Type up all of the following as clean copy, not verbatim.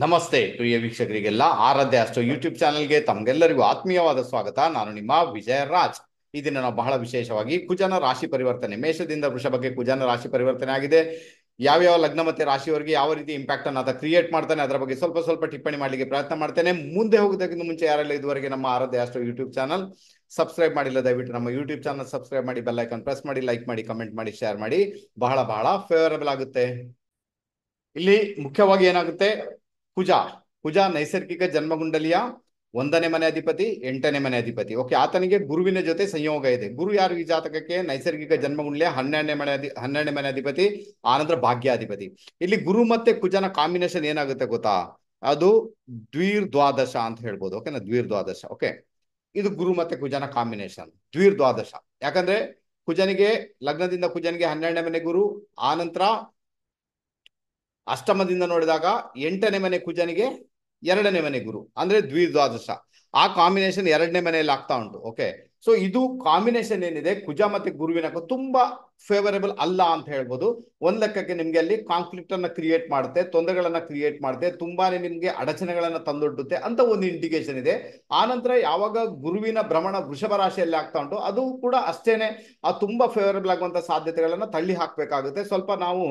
ನಮಸ್ತೆ ಪ್ರಿಯ ವೀಕ್ಷಕರಿಗೆಲ್ಲ ಆರಾಧ್ಯ ಅಷ್ಟು ಯೂಟ್ಯೂಬ್ ಚಾನೆಲ್ಗೆ ತಮಗೆಲ್ಲರಿಗೂ ಆತ್ಮೀಯವಾದ ಸ್ವಾಗತ. ನಾನು ನಿಮ್ಮ ವಿಜಯ ರಾಜ್. ಈ ದಿನ ನಾವು ಬಹಳ ವಿಶೇಷವಾಗಿ ಕುಜನ ರಾಶಿ ಪರಿವರ್ತನೆ, ಮೇಷದಿಂದ ವೃಷಭಕ್ಕೆ ಕುಜನ ರಾಶಿ ಪರಿವರ್ತನೆ ಆಗಿದೆ. ಯಾವ್ಯಾವ ಲಗ್ನ ಮತ್ತೆ ರಾಶಿಯವರಿಗೆ ಯಾವ ರೀತಿ ಇಂಪ್ಯಾಕ್ಟ್ ಅನ್ನು ಆತ ಕ್ರಿಯೇಟ್ ಮಾಡ್ತಾನೆ ಅದರ ಬಗ್ಗೆ ಸ್ವಲ್ಪ ಸ್ವಲ್ಪ ಟಿಪ್ಪಣಿ ಮಾಡಲಿಕ್ಕೆ ಪ್ರಯತ್ನ ಮಾಡ್ತೇನೆ. ಮುಂದೆ ಹೋಗೋದಕ್ಕಿಂತ ಮುಂಚೆ ಯಾರೆಲ್ಲ ಇದುವರೆಗೆ ನಮ್ಮ ಆರಾಧ್ಯ ಅಷ್ಟು ಯೂಟ್ಯೂಬ್ ಚಾನಲ್ ಸಬ್ಸ್ಕ್ರೈಬ್ ಮಾಡಿಲ್ಲ, ದಯವಿಟ್ಟು ನಮ್ಮ ಯೂಟ್ಯೂಬ್ ಚಾನಲ್ ಸಬ್ಸ್ಕ್ರೈಬ್ ಮಾಡಿ, ಬೆಲ್ ಐಕಾನ್ ಪ್ರೆಸ್ ಮಾಡಿ, ಲೈಕ್ ಮಾಡಿ, ಕಮೆಂಟ್ ಮಾಡಿ, ಶೇರ್ ಮಾಡಿ. ಬಹಳ ಬಹಳ ಫೇವರಬಲ್ ಆಗುತ್ತೆ. ಇಲ್ಲಿ ಮುಖ್ಯವಾಗಿ ಏನಾಗುತ್ತೆ, ಕುಜ ಕುಜ ನೈಸರ್ಗಿಕ ಜನ್ಮಗುಂಡಲಿಯ 1ನೇ ಮನೆ ಅಧಿಪತಿ, 8ನೇ ಮನೆ ಅಧಿಪತಿ. ಓಕೆ, ಆತನಿಗೆ ಗುರುವಿನ ಜೊತೆ ಸಂಯೋಗ ಇದೆ. ಗುರು ಯಾರು ಈ ಜಾತಕಕ್ಕೆ? ನೈಸರ್ಗಿಕ ಜನ್ಮಗುಂಡಲಿಯ 12ನೇ ಮನೆ ಅಧಿಪತಿ, ಆನಂತರ ಭಾಗ್ಯಾಧಿಪತಿ. ಇಲ್ಲಿ ಗುರು ಮತ್ತೆ ಕುಜನ ಕಾಂಬಿನೇಷನ್ ಏನಾಗುತ್ತೆ ಗೊತ್ತಾ? ಅದು ದ್ವಿರ್ದ್ವಾದಶ ಅಂತ ಹೇಳ್ಬೋದು. ಓಕೆನಾ, ದ್ವಿರ್ದ್ವಾದಶ. ಓಕೆ, ಇದು ಗುರು ಮತ್ತೆ ಕುಜನ ಕಾಂಬಿನೇಷನ್ ದ್ವಿರ್ದ್ವಾದಶ. ಯಾಕಂದ್ರೆ ಕುಜನಿಗೆ ಲಗ್ನದಿಂದ ಕುಜನಿಗೆ 12ನೇ ಮನೆ ಗುರು, ಆನಂತರ ಅಷ್ಟಮದಿಂದ ನೋಡಿದಾಗ 8ನೇ ಮನೆ ಕುಜನಿಗೆ 2ನೇ ಮನೆ ಗುರು, ಅಂದ್ರೆ ದ್ವಿದ್ವಾದಶ. ಆ ಕಾಂಬಿನೇಷನ್ 2ನೇ ಮನೆಯಲ್ಲಿ ಆಗ್ತಾ ಉಂಟು. ಓಕೆ, ಸೊ ಇದು ಕಾಂಬಿನೇಷನ್ ಏನಿದೆ ಕುಜ ಮತ್ತೆ ಗುರುವಿನ ತುಂಬಾ ಫೇವರೇಬಲ್ ಅಲ್ಲ ಅಂತ ಹೇಳ್ಬೋದು. ಒಂದ್ ಲೆಕ್ಕಕ್ಕೆ ನಿಮ್ಗೆ ಅಲ್ಲಿ ಕಾನ್ಫ್ಲಿಕ್ಟ್ ಅನ್ನ ಕ್ರಿಯೇಟ್ ಮಾಡುತ್ತೆ, ತೊಂದರೆಗಳನ್ನ ಕ್ರಿಯೇಟ್ ಮಾಡುತ್ತೆ, ತುಂಬಾನೇ ನಿಮ್ಗೆ ಅಡಚಣೆಗಳನ್ನ ತಂದೊಡ್ಡುತ್ತೆ ಅಂತ ಒಂದು ಇಂಡಿಕೇಶನ್ ಇದೆ. ಆನಂತರ ಯಾವಾಗ ಗುರುವಿನ ಭ್ರಮಣ ವೃಷಭ ರಾಶಿಯಲ್ಲಿ ಆಗ್ತಾ ಉಂಟು, ಅದು ಕೂಡ ಅಷ್ಟೇನೆ ತುಂಬಾ ಫೇವರೇಬಲ್ ಆಗುವಂತ ಸಾಧ್ಯತೆಗಳನ್ನ ತಳ್ಳಿ ಹಾಕ್ಬೇಕಾಗುತ್ತೆ. ಸ್ವಲ್ಪ ನಾವು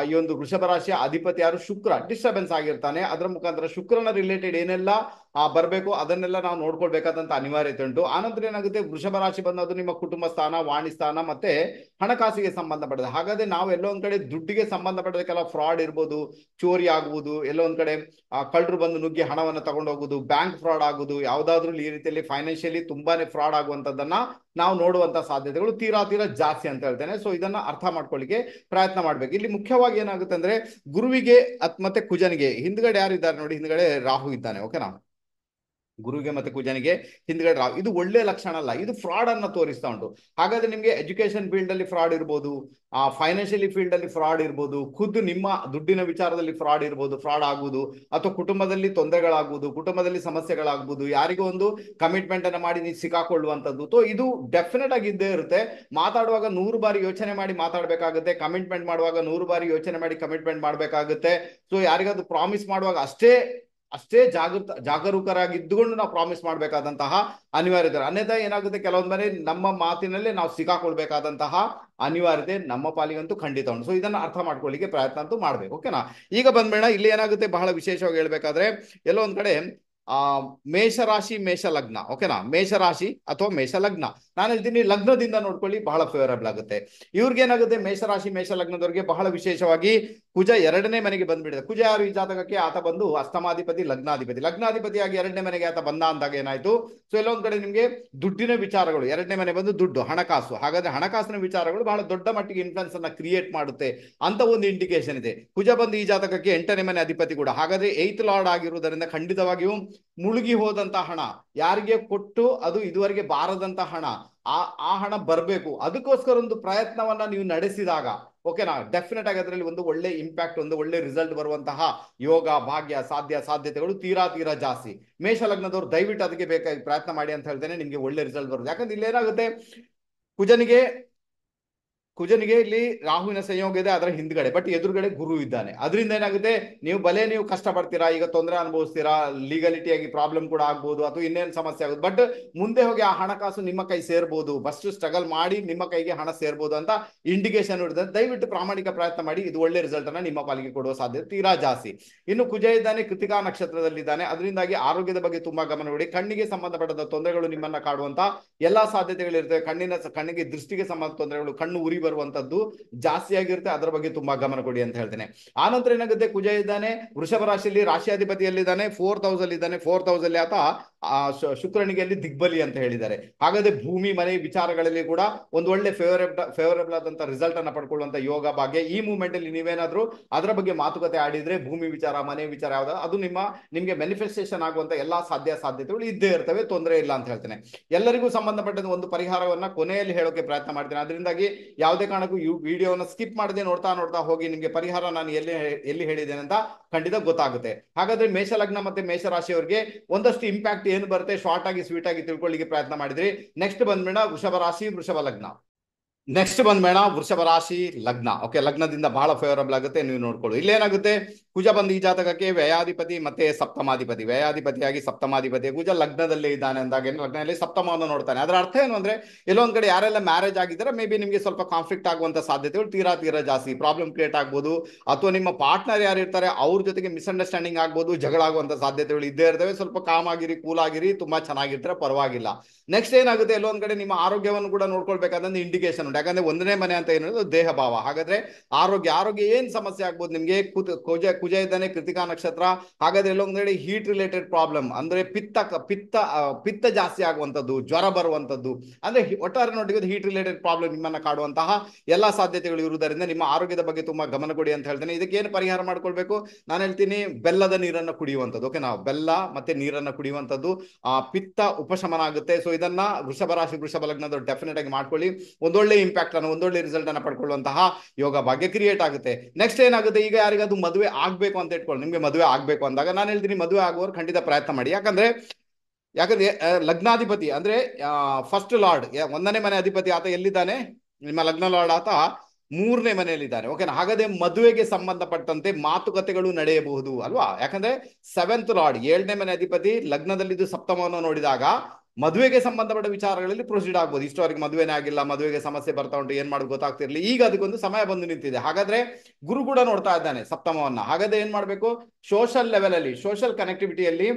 ಈ ಒಂದು ವೃಷಭ ರಾಶಿಯ ಅಧಿಪತಿ ಯಾರು? ಶುಕ್ರ ಡಿಸ್ಟರ್ಬೆನ್ಸ್ ಆಗಿರ್ತಾನೆ. ಅದರ ಮುಖಾಂತರ ಶುಕ್ರನ ರಿಲೇಟೆಡ್ ಏನೆಲ್ಲ ಬರಬೇಕು ಅದನ್ನೆಲ್ಲ ನಾವು ನೋಡ್ಕೊಳ್ಬೇಕಾದಂತ ಅನಿವಾರ್ಯತೆ ಉಂಟು. ಆನಂತರ ಏನಾಗುತ್ತೆ, ವೃಷಭ ರಾಶಿ ಬಂದದು ನಿಮ್ಮ ಕುಟುಂಬ ಸ್ಥಾನ, ವಾಣಿ ಸ್ಥಾನ ಮತ್ತೆ ಹಣಕಾಸಿಗೆ ಸಂಬಂಧಪಟ್ಟದ. ಹಾಗಾದ್ರೆ ನಾವು ಎಲ್ಲೋ ಒಂದ್ ಕಡೆ ದುಡ್ಡಿಗೆ ಸಂಬಂಧಪಟ್ಟದಕ್ಕೆಲ್ಲ ಫ್ರಾಡ್ ಇರ್ಬೋದು, ಚೋರಿ ಆಗುವುದು, ಎಲ್ಲೋ ಒಂದ್ ಕಡೆ ಕಳ್ಳರು ಬಂದು ನುಗ್ಗಿ ಹಣವನ್ನು ತಗೊಂಡು ಹೋಗುದು, ಬ್ಯಾಂಕ್ ಫ್ರಾಡ್ ಆಗುದು, ಯಾವ್ದಾದ್ರು ಈ ರೀತಿಯಲ್ಲಿ ಫೈನಾನ್ಷಿಯಲಿ ತುಂಬಾನೇ ಫ್ರಾಡ್ ಆಗುವಂತದ್ದನ್ನ ನಾವು ನೋಡುವಂತ ಸಾಧ್ಯತೆಗಳು ತೀರಾ ಜಾಸ್ತಿ ಅಂತ ಹೇಳ್ತೇನೆ. ಸೊ ಇದನ್ನ ಅರ್ಥ ಮಾಡ್ಕೊಳ್ಳಿಕ್ಕೆ ಪ್ರಯತ್ನ ಮಾಡ್ಬೇಕು. ಇಲ್ಲಿ ಮುಖ್ಯವಾಗಿ ಏನಾಗುತ್ತೆ ಅಂದ್ರೆ, ಗುರುವಿಗೆ ಮತ್ತೆ ಕುಜನಿಗೆ ಹಿಂದ್ಗಡೆ ಯಾರಿದ್ದಾರೆ ನೋಡಿ, ಹಿಂದ್ಗಡೆ ರಾಹು ಇದ್ದಾನೆ. ಓಕೆನಾ, ಗುರುವಿಗೆ ಮತ್ತೆ ಕುಜನಿಗೆ ಹಿಂದ್ಗಡೆ ರಾಹು. ಇದು ಒಳ್ಳೆ ಲಕ್ಷಣ ಅಲ್ಲ, ಇದು ಫ್ರಾಡ್ ಅನ್ನ ತೋರಿಸ್ತಾ ಉಂಟು. ಹಾಗಾದ್ರೆ ನಿಮ್ಗೆ ಎಜುಕೇಶನ್ ಫೀಲ್ಡ್ ಅಲ್ಲಿ ಫ್ರಾಡ್ ಇರ್ಬೋದು, ಫೈನಾನ್ಷಿಯಲಿ ಫೀಲ್ಡ್ ಅಲ್ಲಿ ಫ್ರಾಡ್ ಇರ್ಬೋದು, ಖುದ್ದು ನಿಮ್ಮ ದುಡ್ಡಿನ ವಿಚಾರದಲ್ಲಿ ಫ್ರಾಡ್ ಇರ್ಬೋದು, ಫ್ರಾಡ್ ಆಗುವುದು, ಅಥವಾ ಕುಟುಂಬದಲ್ಲಿ ತೊಂದರೆಗಳಾಗುವುದು, ಕುಟುಂಬದಲ್ಲಿ ಸಮಸ್ಯೆಗಳಾಗುವುದು, ಯಾರಿಗೂ ಒಂದು ಕಮಿಟ್ಮೆಂಟ್ ಅನ್ನ ಮಾಡಿ ನೀವು ಸಿಕ್ಕಾಕೊಳ್ಳುವಂಥದ್ದು. ಸೊ ಇದು ಡೆಫಿನೆಟ್ ಆಗಿ ಇದ್ದೇ ಇರುತ್ತೆ. ಮಾತಾಡುವಾಗ 100 ಬಾರಿ ಯೋಚನೆ ಮಾಡಿ ಮಾತಾಡ್ಬೇಕಾಗುತ್ತೆ, ಕಮಿಟ್ಮೆಂಟ್ ಮಾಡುವಾಗ 100 ಬಾರಿ ಯೋಚನೆ ಮಾಡಿ ಕಮಿಟ್ಮೆಂಟ್ ಮಾಡ್ಬೇಕಾಗುತ್ತೆ. ಸೊ ಯಾರಿಗಾದ್ರು ಪ್ರಾಮಿಸ್ ಮಾಡುವಾಗ ಅಷ್ಟೇ ಜಾಗರೂಕರಾಗಿದ್ದುಕೊಂಡು ನಾವು ಪ್ರಾಮಿಸ್ ಮಾಡಬೇಕಾದಂತಹ ಅನಿವಾರ್ಯತೆ. ಅನ್ಯथा ಏನಾಗುತ್ತೆ, ಕೆಲವೊಂದು ಬಾರಿ ನಮ್ಮ ಮಾತಿನಲ್ಲೇ ನಾವು ಸಿಕ್ಕಾಕೊಳ್ಬೇಕಾದಂತಹ ಅನಿವಾರ್ಯತೆ ನಮ್ಮ ಪಾಲಿಗಂತೂ ಖಂಡಿತ ಉಂಟು. ಸೊ ಇದನ್ನ ಅರ್ಥ ಮಾಡ್ಕೊಳ್ಳಿಕ್ಕೆ ಪ್ರಯತ್ನ ಅಂತೂ ಮಾಡ್ಬೇಕು. ಓಕೆನಾ, ಈಗ ಬಂದ್ಬೇಡ. ಇಲ್ಲಿ ಏನಾಗುತ್ತೆ, ಬಹಳ ವಿಶೇಷವಾಗಿ ಹೇಳ್ಬೇಕಾದ್ರೆ ಎಲ್ಲೋ ಒಂದ್ ಕಡೆ ಮೇಷರಾಶಿ ಮೇಷ ಲಗ್ನ. ಓಕೆನಾ, ಮೇಷರಾಶಿ ಅಥವಾ ಮೇಷ ಲಗ್ನ, ನಾನು ಹೇಳ್ತೀನಿ ಲಗ್ನದಿಂದ ನೋಡ್ಕೊಳ್ಳಿ, ಬಹಳ ಫೇವರಬಲ್ ಆಗುತ್ತೆ. ಇವ್ರಿಗೆ ಏನಾಗುತ್ತೆ, ಮೇಷರಾಶಿ ಮೇಷ ಲಗ್ನದವ್ರಿಗೆ ಬಹಳ ವಿಶೇಷವಾಗಿ ಕುಜ 2ನೇ ಮನೆಗೆ ಬಂದ್ಬಿಡಿದೆ. ಕುಜ ಯಾರು ಈ ಜಾತಕಕ್ಕೆ? ಆತ ಬಂದು ಅಷ್ಟಮಾಧಿಪತಿ, ಲಗ್ನಾಧಿಪತಿಯಾಗಿ 2ನೇ ಮನೆಗೆ ಆತ ಬಂದ ಅಂದಾಗ ಏನಾಯ್ತು, ಸೊ ಎಲ್ಲೊಂದ್ ಕಡೆ ನಿಮ್ಗೆ ದುಡ್ಡಿನ ವಿಚಾರಗಳು, 2ನೇ ಮನೆ ಬಂದು ದುಡ್ಡು, ಹಣಕಾಸು. ಹಾಗಾದ್ರೆ ಹಣಕಾಸಿನ ವಿಚಾರಗಳು ಬಹಳ ದೊಡ್ಡ ಮಟ್ಟಿಗೆ ಇನ್ಫ್ಲುಯೆನ್ಸ್ ಅನ್ನ ಕ್ರಿಯೇಟ್ ಮಾಡುತ್ತೆ ಅಂತ ಒಂದು ಇಂಡಿಕೇಶನ್ ಇದೆ. ಕುಜ ಬಂದು ಈ ಜಾತಕಕ್ಕೆ 8ನೇ ಮನೆ ಅಧಿಪತಿ ಕೂಡ. ಹಾಗಾದ್ರೆ 8th ಲಾರ್ಡ್ ಆಗಿರುವುದರಿಂದ ಖಂಡಿತವಾಗಿಯೂ ಮುಳುಗಿ ಹೋದಂತ ಹಣ, ಯಾರಿಗೆ ಕೊಟ್ಟು ಅದು ಇದುವರೆಗೆ ಬಾರದಂತ ಹಣ, ಆ ಹಣ ಬರಬೇಕು. ಅದಕ್ಕೋಸ್ಕರ ಒಂದು ಪ್ರಯತ್ನವನ್ನ ನೀವು ನಡೆಸಿದಾಗ, ಓಕೆನಾ, ಡೆಫಿನೆಟ್ ಆಗಿ ಅದರಲ್ಲಿ ಒಂದು ಒಳ್ಳೆ ಇಂಪ್ಯಾಕ್ಟ್, ಒಂದು ಒಳ್ಳೆ ರಿಸಲ್ಟ್ ಬರುವಂತಹ ಯೋಗ ಭಾಗ್ಯ ಸಾಧ್ಯತೆಗಳು ತೀರಾ ಜಾಸ್ತಿ. ಮೇಷ ಲಗ್ನದವರು ದಯವಿಟ್ಟು ಅದಕ್ಕೆ ಬೇಕಾಗಿ ಪ್ರಯತ್ನ ಮಾಡಿ ಅಂತ ಹೇಳ್ತೇನೆ, ನಿಮ್ಗೆ ಒಳ್ಳೆ ರಿಸಲ್ಟ್ ಬರುತ್ತೆ. ಯಾಕಂದ್ರೆ ಇಲ್ಲಿ ಏನಾಗುತ್ತೆ, ಕುಜನಿಗೆ ಇಲ್ಲಿ ರಾಹುವಿನ ಸಂಯೋಗ ಇದೆ, ಅದರ ಹಿಂದ್ಗಡೆ ಬಟ್ ಎದುರುಗಡೆ ಗುರು ಇದ್ದಾನೆ. ಅದರಿಂದ ಏನಾಗುತ್ತೆ, ನೀವು ಕಷ್ಟಪಡ್ತೀರಾ, ಈಗ ತೊಂದರೆ ಅನುಭವಿಸ್ತೀರಾ, ಲೀಗಲಿಟಿಯಾಗಿ ಪ್ರಾಬ್ಲಮ್ ಕೂಡ ಆಗ್ಬೋದು, ಅಥವಾ ಇನ್ನೇನು ಸಮಸ್ಯೆ ಆಗುತ್ತೆ. ಬಟ್ ಮುಂದೆ ಹೋಗಿ ಆ ಹಣಕಾಸು ನಿಮ್ಮ ಕೈ ಸೇರ್ಬೋದು, ಫಸ್ಟ್ ಸ್ಟ್ರಗಲ್ ಮಾಡಿ ನಿಮ್ಮ ಕೈಗೆ ಹಣ ಸೇರ್ಬೋದು ಅಂತ ಇಂಡಿಕೇಶನ್ ಇರುತ್ತೆ. ದಯವಿಟ್ಟು ಪ್ರಾಮಾಣಿಕ ಪ್ರಯತ್ನ ಮಾಡಿ, ಇದು ಒಳ್ಳೆ ರಿಸಲ್ಟ್ ಅನ್ನ ನಿಮ್ಮ ಪಾಲಿಗೆ ಕೊಡುವ ಸಾಧ್ಯತೆ ತೀರಾ ಜಾಸ್ತಿ. ಇನ್ನು ಕುಜ ಇದ್ದಾನೆ, ಕೃತಿಕಾ ನಕ್ಷತ್ರದಲ್ಲಿದ್ದಾನೆ. ಅದರಿಂದಾಗಿ ಆರೋಗ್ಯದ ಬಗ್ಗೆ ತುಂಬಾ ಗಮನ ಕೊಡಿ. ಕಣ್ಣಿಗೆ ಸಂಬಂಧಪಟ್ಟ ತೊಂದರೆಗಳು ನಿಮ್ಮನ್ನ ಕಾಡುವಂತ ಎಲ್ಲಾ ಸಾಧ್ಯತೆಗಳಿರ್ತವೆ. ಕಣ್ಣಿಗೆ ದೃಷ್ಟಿಗೆ ಸಂಬಂಧ ತೊಂದರೆಗಳು, ಕಣ್ಣು ಉರಿ ಬರುವಂತದ್ದು ಜಾಸ್ತಿ ಆಗಿರುತ್ತೆ. ಅದರ ಬಗ್ಗೆ ತುಂಬಾ ಗಮನ ಕೊಡಿ ಅಂತ ಹೇಳ್ತೇನೆ. ಆನಂತರ ಏನಾಗುತ್ತೆ, ಕುಜ ಇದ್ದಾನೆ ವೃಷಭ ರಾಶಿಯಲ್ಲಿ, ರಾಶಿಯಾಧಿಪತಿಯಲ್ಲಿದ್ದಾನೆ, 4th ಹೌಸ್ ಅಲ್ಲಿ ಇದ್ದಾನೆ. 4th ಹೌಸ್ ಅಲ್ಲಿ ಆತ ಶುಕ್ರನಿಗೆ ಅಲ್ಲಿ ದಿಗ್ಬಲಿ ಅಂತ ಹೇಳಿದ್ದಾರೆ. ಹಾಗಾದ್ರೆ ಭೂಮಿ ಮನೆ ವಿಚಾರಗಳಲ್ಲಿ ಕೂಡ ಒಂದು ಒಳ್ಳೆ ಫೇವರೇಬಲ್ ಆದಂತ ರಿಸಲ್ಟ್ ಅನ್ನ ಪಡ್ಕೊಳ್ಳುವಂತ ಯೋಗ ಭಾಗ್ಯ. ಈ ಮೂವ್ಮೆಂಟ್ ಅಲ್ಲಿ ನೀವೇನಾದ್ರೂ ಅದರ ಬಗ್ಗೆ ಮಾತುಕತೆ ಆಡಿದ್ರೆ, ಭೂಮಿ ವಿಚಾರ, ಮನೆ ವಿಚಾರ ಯಾವ್ದು, ಅದು ನಿಮ್ಗೆ ಮ್ಯಾನಿಫೆಸ್ಟೇಷನ್ ಆಗುವಂತ ಎಲ್ಲಾ ಸಾಧ್ಯತೆಗಳು ಇದ್ದೇ ಇರ್ತವೆ, ತೊಂದರೆ ಇಲ್ಲ ಅಂತ ಹೇಳ್ತೇನೆ. ಎಲ್ಲರಿಗೂ ಸಂಬಂಧಪಟ್ಟ ಒಂದು ಪರಿಹಾರವನ್ನ ಕೊನೆಯಲ್ಲಿ ಹೇಳೋಕೆ ಪ್ರಯತ್ನ ಮಾಡ್ತೇನೆ. ಅದರಿಂದಾಗಿ ಯಾವುದೇ ಕಾರಣಕ್ಕೂ ವಿಡಿಯೋನ ಸ್ಕಿಪ್ ಮಾಡದೆ ನೋಡ್ತಾ ಹೋಗಿ, ನಿಮ್ಗೆ ಪರಿಹಾರ ನಾನು ಎಲ್ಲಿ ಹೇಳಿದ್ದೇನೆ ಅಂತ ಖಂಡಿತ ಗೊತ್ತಾಗುತ್ತೆ. ಹಾಗಾದ್ರೆ ಮೇಷ ಲಗ್ನ ಮತ್ತೆ ಮೇಷ ರಾಶಿಯವರಿಗೆ ಒಂದಷ್ಟು ಇಂಪ್ಯಾಕ್ಟ್ ಏನು ಬರುತ್ತೆ, ಶಾರ್ಟ್ ಆಗಿ ಸ್ವೀಟ್ ಆಗಿ ತಿಳ್ಕೊಳ್ಳಿಕ್ಕೆ ಪ್ರಯತ್ನ ಮಾಡಿದ್ರಿ. ನೆಕ್ಸ್ಟ್ ಬಂದ್ಬೇಡ ವೃಷಭ ರಾಶಿ ವೃಷಭ ಲಗ್ನ. ಓಕೆ, ಲಗ್ನದಿಂದ ಬಹಳ ಫೇವರಬಲ್ ಆಗುತ್ತೆ, ನೀವು ನೋಡ್ಕೊಳ್ಳಿ. ಇಲ್ಲೇನಾಗುತ್ತೆ, ಕುಜ ಬಂದು ಈ ಜಾತಕಕ್ಕೆ ವ್ಯಯಾಧಿಪತಿ ಮತ್ತೆ ಸಪ್ತಮಾಧಿಪತಿ, ವ್ಯಯಾಧಿಪತಿಯಾಗಿ ಸಪ್ತಮಾಧಿಪತಿ ಕುಜ ಲಗ್ನದಲ್ಲೇ ಇದ್ದಾನೆ ಅಂದಾಗ ಏನು, ಲಗ್ನದಲ್ಲಿ ಸಪ್ತಮವನ್ನು ನೋಡ್ತಾನೆ. ಅದರ ಅರ್ಥ ಏನು ಅಂದ್ರೆ ಎಲ್ಲೊಂದ್ ಕಡೆ ಯಾರೆಲ್ಲ ಮ್ಯಾರೇಜ್ ಆಗಿದ್ದಾರೆ ಮೇ ಬಿ ನಿಮಗೆ ಸ್ವಲ್ಪ ಕಾನ್ಫ್ಲಿಕ್ಟ್ ಆಗುವಂತ ಸಾಧ್ಯತೆಗಳು ತೀರಾ ಜಾಸ್ತಿ, ಪ್ರಾಬ್ಲಮ್ ಕ್ರಿಯೇಟ್ ಆಗ್ಬೋದು. ಅಥವಾ ನಿಮ್ಮ ಪಾರ್ಟ್ನರ್ ಯಾರು ಇರ್ತಾರೆ ಅವ್ರ ಜೊತೆಗೆ ಮಿಸ್ಅಂಡರ್ಸ್ಟ್ಯಾಂಡಿಂಗ್ ಆಗ್ಬೋದು, ಜಗಳ ಆಗುವಂತ ಸಾಧ್ಯತೆಗಳು ಇದ್ದೇ ಇರ್ತವೆ. ಸ್ವಲ್ಪ ಕಾಮ್ ಆಗಿರಿ, ಕೂಲ್ ಆಗಿರಿ, ತುಂಬಾ ಚೆನ್ನಾಗಿರ್ತಾರೆ, ಪರವಾಗಿಲ್ಲ. ನೆಕ್ಸ್ಟ್ ಏನಾಗುತ್ತೆ, ಎಲ್ಲೊಂದ್ ಕಡೆ ನಿಮ್ಮ ಆರೋಗ್ಯವನ್ನು ಕೂಡ ನೋಡ್ಕೊಳ್ಬೇಕಾದಂತ ಇಂಡಿಕೇಶನ್ ಉಂಟು. ಯಾಕಂದ್ರೆ ಒಂದನೇ ಮನೆ ಅಂತ ಏನಿರೋದು ದೇಹ ಭಾವ. ಹಾಗಾದ್ರೆ ಆರೋಗ್ಯ ಏನ್ ಸಮಸ್ಯೆ ಆಗ್ಬೋದು ನಿಮ್ಗೆ, ಕುಜ ಇದ್ದಾನೆ ಕೃತಿಕಾ ನಕ್ಷತ್ರ. ಹಾಗಾದ್ರೆ ಎಲ್ಲೊಂದ್ ಕಡೆ ಹೀಟ್ ರಿಲೇಟೆಡ್ ಪ್ರಾಬ್ಲಮ್ ಅಂದ್ರೆ ಪಿತ್ತ ಜಾಸ್ತಿ ಆಗುವಂತದ್ದು, ಜ್ವರ ಬರುವಂತದ್ದು, ಅಂದ್ರೆ ಒಟ್ಟಾರೆ ನೋಡಿ ಹೀಟ್ ರಿಲೇಟೆಡ್ ಪ್ರಾಬ್ಲಮ್ ನಿಮ್ಮನ್ನ ಕಾಡುವಂತಹ ಎಲ್ಲಾ ಸಾಧ್ಯತೆಗಳು ಇರುವುದರಿಂದ ನಿಮ್ಮ ಆರೋಗ್ಯದ ಬಗ್ಗೆ ತುಂಬಾ ಗಮನ ಕೊಡಿ ಅಂತ ಹೇಳ್ತೇನೆ. ಇದಕ್ಕೆ ಏನು ಪರಿಹಾರ ಮಾಡ್ಕೊಳ್ಬೇಕು, ನಾನು ಹೇಳ್ತೀನಿ ಬೆಲ್ಲದ ನೀರನ್ನ ಕುಡಿಯುವಂಥದ್ದು. ಓಕೆ, ನಾವು ಬೆಲ್ಲ ಮತ್ತೆ ನೀರನ್ನ ಕುಡಿಯುವಂಥದ್ದು ಪಿತ್ತ ಉಪಶಮನ ಆಗುತ್ತೆ. ಸೊ ಇದನ್ನ ವೃಷಭ ರಾಶಿ ವೃಷಭ ಲಗ್ನದ ಡೆಫಿನೆಟ್ ಆಗಿ ಮಾಡ್ಕೊಳ್ಳಿ. ಒಂದೊಳ್ಳೆ ಇಂಪ್ಯಾಕ್ಟ್ ಅನ್ನು, ಒಂದೊಳ್ಳೆ ರಿಸಲ್ಟ್ ಅನ್ನ ಪಡ್ಕೊಳ್ಳುವಂತಹ ಯೋಗ ಭಾಗ್ಯ ಕ್ರಿಯೇಟ್ ಆಗುತ್ತೆ. ನೆಕ್ಸ್ಟ್ ಏನಾಗುತ್ತೆ, ಈಗ ಯಾರಿಗಾದ್ರು ಮದುವೆ ಆಗ್ಬೇಕು ಅಂತ ಇಟ್ಕೊಳ್ಳಿ, ನಿಮ್ಗೆ ಮದುವೆ ಆಗ್ಬೇಕು ಅಂದಾಗ ನಾನು ಹೇಳ್ತೀನಿ ಮದುವೆ ಆಗುವವರು ಖಂಡಿತ ಪ್ರಯತ್ನ ಮಾಡಿ. ಯಾಕಂದ್ರೆ ಲಗ್ನಾಧಿಪತಿ ಅಂದ್ರೆ ಫಸ್ಟ್ ಲಾರ್ಡ್, ಒಂದನೇ ಮನೆ ಅಧಿಪತಿ ಆತ ಎಲ್ಲಿದ್ದಾನೆ, ನಿಮ್ಮ ಲಗ್ನ ಲಾರ್ಡ್ ಆತ ಮೂರನೇ ಮನೆಯಲ್ಲಿದ್ದಾನೆ. ಓಕೆನಾ, ಹಾಗಾದ್ರೆ ಮದುವೆಗೆ ಸಂಬಂಧಪಟ್ಟಂತೆ ಮಾತುಕತೆಗಳು ನಡೆಯಬಹುದು ಅಲ್ವಾ. ಯಾಕಂದ್ರೆ ಸೆವೆಂತ್ ಲಾರ್ಡ್, ಏಳನೇ ಮನೆ ಅಧಿಪತಿ ಲಗ್ನದಲ್ಲಿದ್ದು ಸಪ್ತಮವನ್ನು ನೋಡಿದಾಗ ಮದುವೆಗೆ ಸಂಬಂಧಪಟ್ಟ ವಿಚಾರಗಳಲ್ಲಿ ಪ್ರೊಸೀಡ್ ಆಗ್ಬೋದು. ಇಷ್ಟವರೆಗೆ ಮದುವೆನೇ ಆಗಿಲ್ಲ, ಮದುವೆಗೆ ಸಮಸ್ಯೆ ಬರ್ತಾ ಉಂಟು, ಏನ್ ಮಾಡೋದು ಗೊತ್ತಾಗ್ತಿರ್ಲಿ, ಈಗ ಅದಕ್ಕೊಂದು ಸಮಯ ಬಂದು ನಿಂತಿದೆ. ಹಾಗಾದ್ರೆ ಗುರು ಕೂಡ ನೋಡ್ತಾ ಇದ್ದಾನೆ ಸಪ್ತಮವನ್ನ. ಹಾಗಾದ್ರೆ ಏನ್ ಮಾಡ್ಬೇಕು, ಸೋಷಲ್ ಲೆವೆಲ್ ಅಲ್ಲಿ, ಸೋಷಲ್ ಕನೆಕ್ಟಿವಿಟಿಯಲ್ಲಿ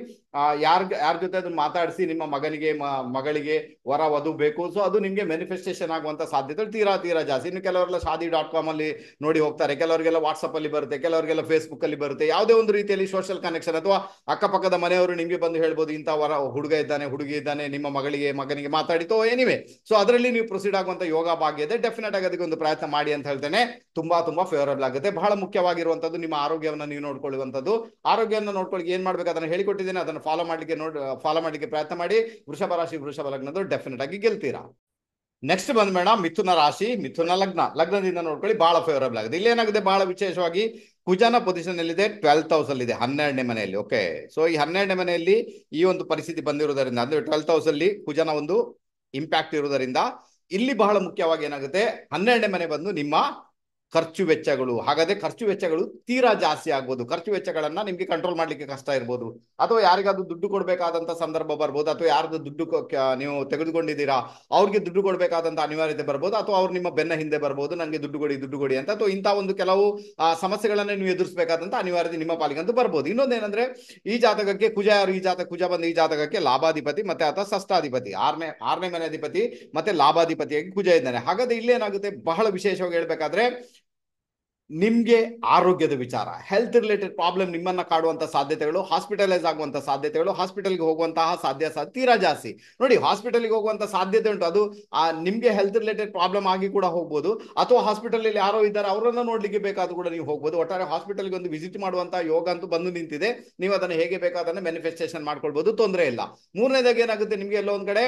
ಯಾರ ಜೊತೆ ಅದನ್ನ ಮಾತಾಡಿಸಿ ನಿಮ್ಮ ಮಗನಿಗೆ ಮಗಳಿಗೆ ವರ ವಧು ಬೇಕು. ಸೊ ಅದು ನಿಮ್ಗೆ ಮ್ಯಾನಿಫೆಸ್ಟೇಷನ್ ಆಗುವಂತ ಸಾಧ್ಯತೆ ತೀರಾ ಜಾಸ್ತಿ. ಇನ್ನು ಕೆಲವರೆಲ್ಲ shaadi.com ಅಲ್ಲಿ ನೋಡಿ ಹೋಗ್ತಾರೆ, ಕೆಲವರಿಗೆಲ್ಲ ವಾಟ್ಸ್ಆಪ್ ಅಲ್ಲಿ ಬರುತ್ತೆ, ಕೆಲವರಿಗೆಲ್ಲ ಫೇಸ್ಬುಕ್ ಅಲ್ಲಿ ಬರುತ್ತೆ. ಯಾವುದೇ ಒಂದು ರೀತಿಯಲ್ಲಿ ಸೋಷಲ್ ಕನೆಕ್ಷನ್, ಅಥವಾ ಅಕ್ಕಪಕ್ಕದ ಮನೆಯವರು ನಿಮ್ಗೆ ಬಂದು ಹೇಳ್ಬೋದು ಇಂಥ ಹುಡುಗ ಇದ್ದಾನೆ, ಹುಡುಗಿ ಇದ್ದಾನೆ, ನಿಮ್ಮ ಮಗನಿಗೆ ಮಾತಾಡಿತೋ ಏನಿವೆ. ಸೊ ಅದರಲ್ಲಿ ನೀವು ಪ್ರೊಸೀಡ್ ಆಗುವಂತ ಯೋಗ ಭಾಗ್ಯ ಇದೆ. ಡೆಫಿನೆಟ್ ಆಗಿ ಅದಕ್ಕೆ ಒಂದು ಪ್ರಯತ್ನ ಮಾಡಿ ಅಂತ ಹೇಳ್ತೇನೆ. ತುಂಬಾ ಫೇವರಬಲ್ ಆಗುತ್ತೆ. ಬಹಳ ಮುಖ್ಯವಾಗಿರುವಂತದ್ದು ನಿಮ್ಮ ಆರೋಗ್ಯವನ್ನು ನೀವು ನೋಡ್ಕೊಳ್ಳುವಂಥದ್ದು. ಆರೋಗ್ಯವನ್ನು ನೋಡ್ಕೊಳ್ಳಿ ಏನ್ ಮಾಡ್ಬೇಕು ಅದನ್ನು ಹೇಳಿಕೊಟ್ಟಿದ್ದೇನೆ, ಅದನ್ನು ಫಾಲೋ ಮಾಡ್ಲಿಕ್ಕೆ ಪ್ರಯತ್ನ ಮಾಡಿ. ವೃಷಭ ರಾಶಿ ವೃಷಭ ಲಗ್ನದ್ದು ಡೆಫಿನೆಟ್ ಆಗಿ ಗೆಲ್ತೀರಾ. ನೆಕ್ಸ್ಟ್ ಬಂದ್ಬೇಡ ಮಿಥುನ ರಾಶಿ ಮಿಥುನ ಲಗ್ನದಿಂದ ನೋಡ್ಕೊಳ್ಳಿ, ಬಹಳ ಫೇವರಬಲ್ ಆಗಿದೆ. ಇಲ್ಲಿ ಏನಾಗಿದೆ, ಬಹಳ ವಿಶೇಷವಾಗಿ ಕುಜನ ಪೊಸಿಷನ್ ಎಲ್ಲಿದೆ, 12th ಹೌಸ್ ಅಲ್ಲಿ ಇದೆ, 12ನೇ ಮನೆಯಲ್ಲಿ. ಓಕೆ, ಸೊ ಈ 12ನೇ ಮನೆಯಲ್ಲಿ ಈ ಒಂದು ಪರಿಸ್ಥಿತಿ ಬಂದಿರುವುದರಿಂದ, ಅಂದ್ರೆ 12th ಹೌಸ್ ಅಲ್ಲಿ ಕುಜನ ಒಂದು ಇಂಪ್ಯಾಕ್ಟ್ ಇರುವುದರಿಂದ ಇಲ್ಲಿ ಬಹಳ ಮುಖ್ಯವಾಗಿ ಏನಾಗುತ್ತೆ, 12ನೇ ಮನೆ ಬಂದು ನಿಮ್ಮ ಖರ್ಚು ವೆಚ್ಚಗಳು. ಹಾಗಾದ್ರೆ ಖರ್ಚು ವೆಚ್ಚಗಳು ತೀರಾ ಜಾಸ್ತಿ ಆಗ್ಬೋದು. ಖರ್ಚು ವೆಚ್ಚಗಳನ್ನ ನಿಮ್ಗೆ ಕಂಟ್ರೋಲ್ ಮಾಡ್ಲಿಕ್ಕೆ ಕಷ್ಟ ಇರ್ಬೋದು, ಅಥವಾ ಯಾರಿಗಾದ್ರೂ ದುಡ್ಡು ಕೊಡ್ಬೇಕಾದಂತ ಸಂದರ್ಭ ಬರ್ಬೋದು, ಅಥವಾ ಯಾರ್ದು ದುಡ್ಡು ನೀವು ತೆಗೆದುಕೊಂಡಿದ್ದೀರಾ ಅವ್ರಿಗೆ ದುಡ್ಡು ಕೊಡ್ಬೇಕಾದಂತ ಅನಿವಾರ್ಯತೆ ಬರ್ಬೋದು, ಅಥವಾ ಅವ್ರು ನಿಮ್ಮ ಬೆನ್ನ ಹಿಂದೆ ಬರ್ಬೋದು, ನಂಗೆ ದುಡ್ಡು ಕೊಡಿ ಅಂತ. ಅಥವಾ ಇಂಥ ಒಂದು ಕೆಲವು ಸಮಸ್ಯೆಗಳನ್ನ ನೀವು ಎದುರಿಸಬೇಕಾದಂತ ಅನಿವಾರ್ಯತೆ ನಿಮ್ಮ ಪಾಲಿಗಂತೂ ಬರ್ಬೋದು. ಇನ್ನೊಂದೇನಂದ್ರೆ ಈ ಜಾತಕಕ್ಕೆ ಕುಜ ಯಾರು, ಕುಜ ಬಂದ ಈ ಜಾತಕಕ್ಕೆ ಲಾಭಾಧಿಪತಿ ಮತ್ತೆ ಆತ ಷಷ್ಠಾಧಿಪತಿ, ಆರನೇ ಮನೆ ಅಧಿಪತಿ ಮತ್ತೆ ಲಾಭಾಧಿಪತಿಯಾಗಿ ಕುಜ ಇದ್ದಾನೆ. ಹಾಗಾದ್ರೆ ಇಲ್ಲೇನಾಗುತ್ತೆ, ಬಹಳ ವಿಶೇಷವಾಗಿ ಹೇಳ್ಬೇಕಾದ್ರೆ ನಿಮ್ಗೆ ಆರೋಗ್ಯದ ವಿಚಾರ, ಹೆಲ್ತ್ ರಿಲೇಟೆಡ್ ಪ್ರಾಬ್ಲಮ್ ನಿಮ್ಮನ್ನ ಕಾಡುವಂತ ಸಾಧ್ಯತೆಗಳು, ಹಾಸ್ಪಿಟಲೈಸ್ ಆಗುವಂತ ಸಾಧ್ಯತೆಗಳು, ಹಾಸ್ಪಿಟಲ್ಗೆ ಹೋಗುವಂತಹ ಸಾಧ್ಯ ತೀರಾ ಜಾಸ್ತಿ. ನೋಡಿ, ಹಾಸ್ಪಿಟಲ್ಗೆ ಹೋಗುವಂತ ಸಾಧ್ಯತೆ ಉಂಟು. ಅದು ನಿಮ್ಗೆ ಹೆಲ್ತ್ ರಿಲೇಟೆಡ್ ಪ್ರಾಬ್ಲಮ್ ಆಗಿ ಕೂಡ ಹೋಗ್ಬೋದು, ಅಥವಾ ಹಾಸ್ಪಿಟಲ್ ಅಲ್ಲಿ ಯಾರೋ ಇದ್ದಾರೆ ಅವರನ್ನ ನೋಡ್ಲಿಕ್ಕೆ ಬೇಕಾದ್ರೂ ಕೂಡ ನೀವು ಹೋಗ್ಬೋದು. ಒಟ್ಟಾರೆ ಹಾಸ್ಪಿಟಲ್ಗೆ ಒಂದು ವಿಸಿಟ್ ಮಾಡುವಂತ ಯೋಗ ಅಂತೂ ಬಂದು ನಿಂತಿದೆ. ನೀವು ಅದನ್ನ ಹೇಗೆ ಬೇಕಾದನ್ನ ಮ್ಯಾನಿಫೆಸ್ಟೇಷನ್ ಮಾಡ್ಕೊಳ್ಬಹುದು, ತೊಂದರೆ ಇಲ್ಲ. ಮೂರನೇದಾಗಿ ಏನಾಗುತ್ತೆ, ನಿಮ್ಗೆ ಎಲ್ಲೋ ಒಂದ್ ಕಡೆ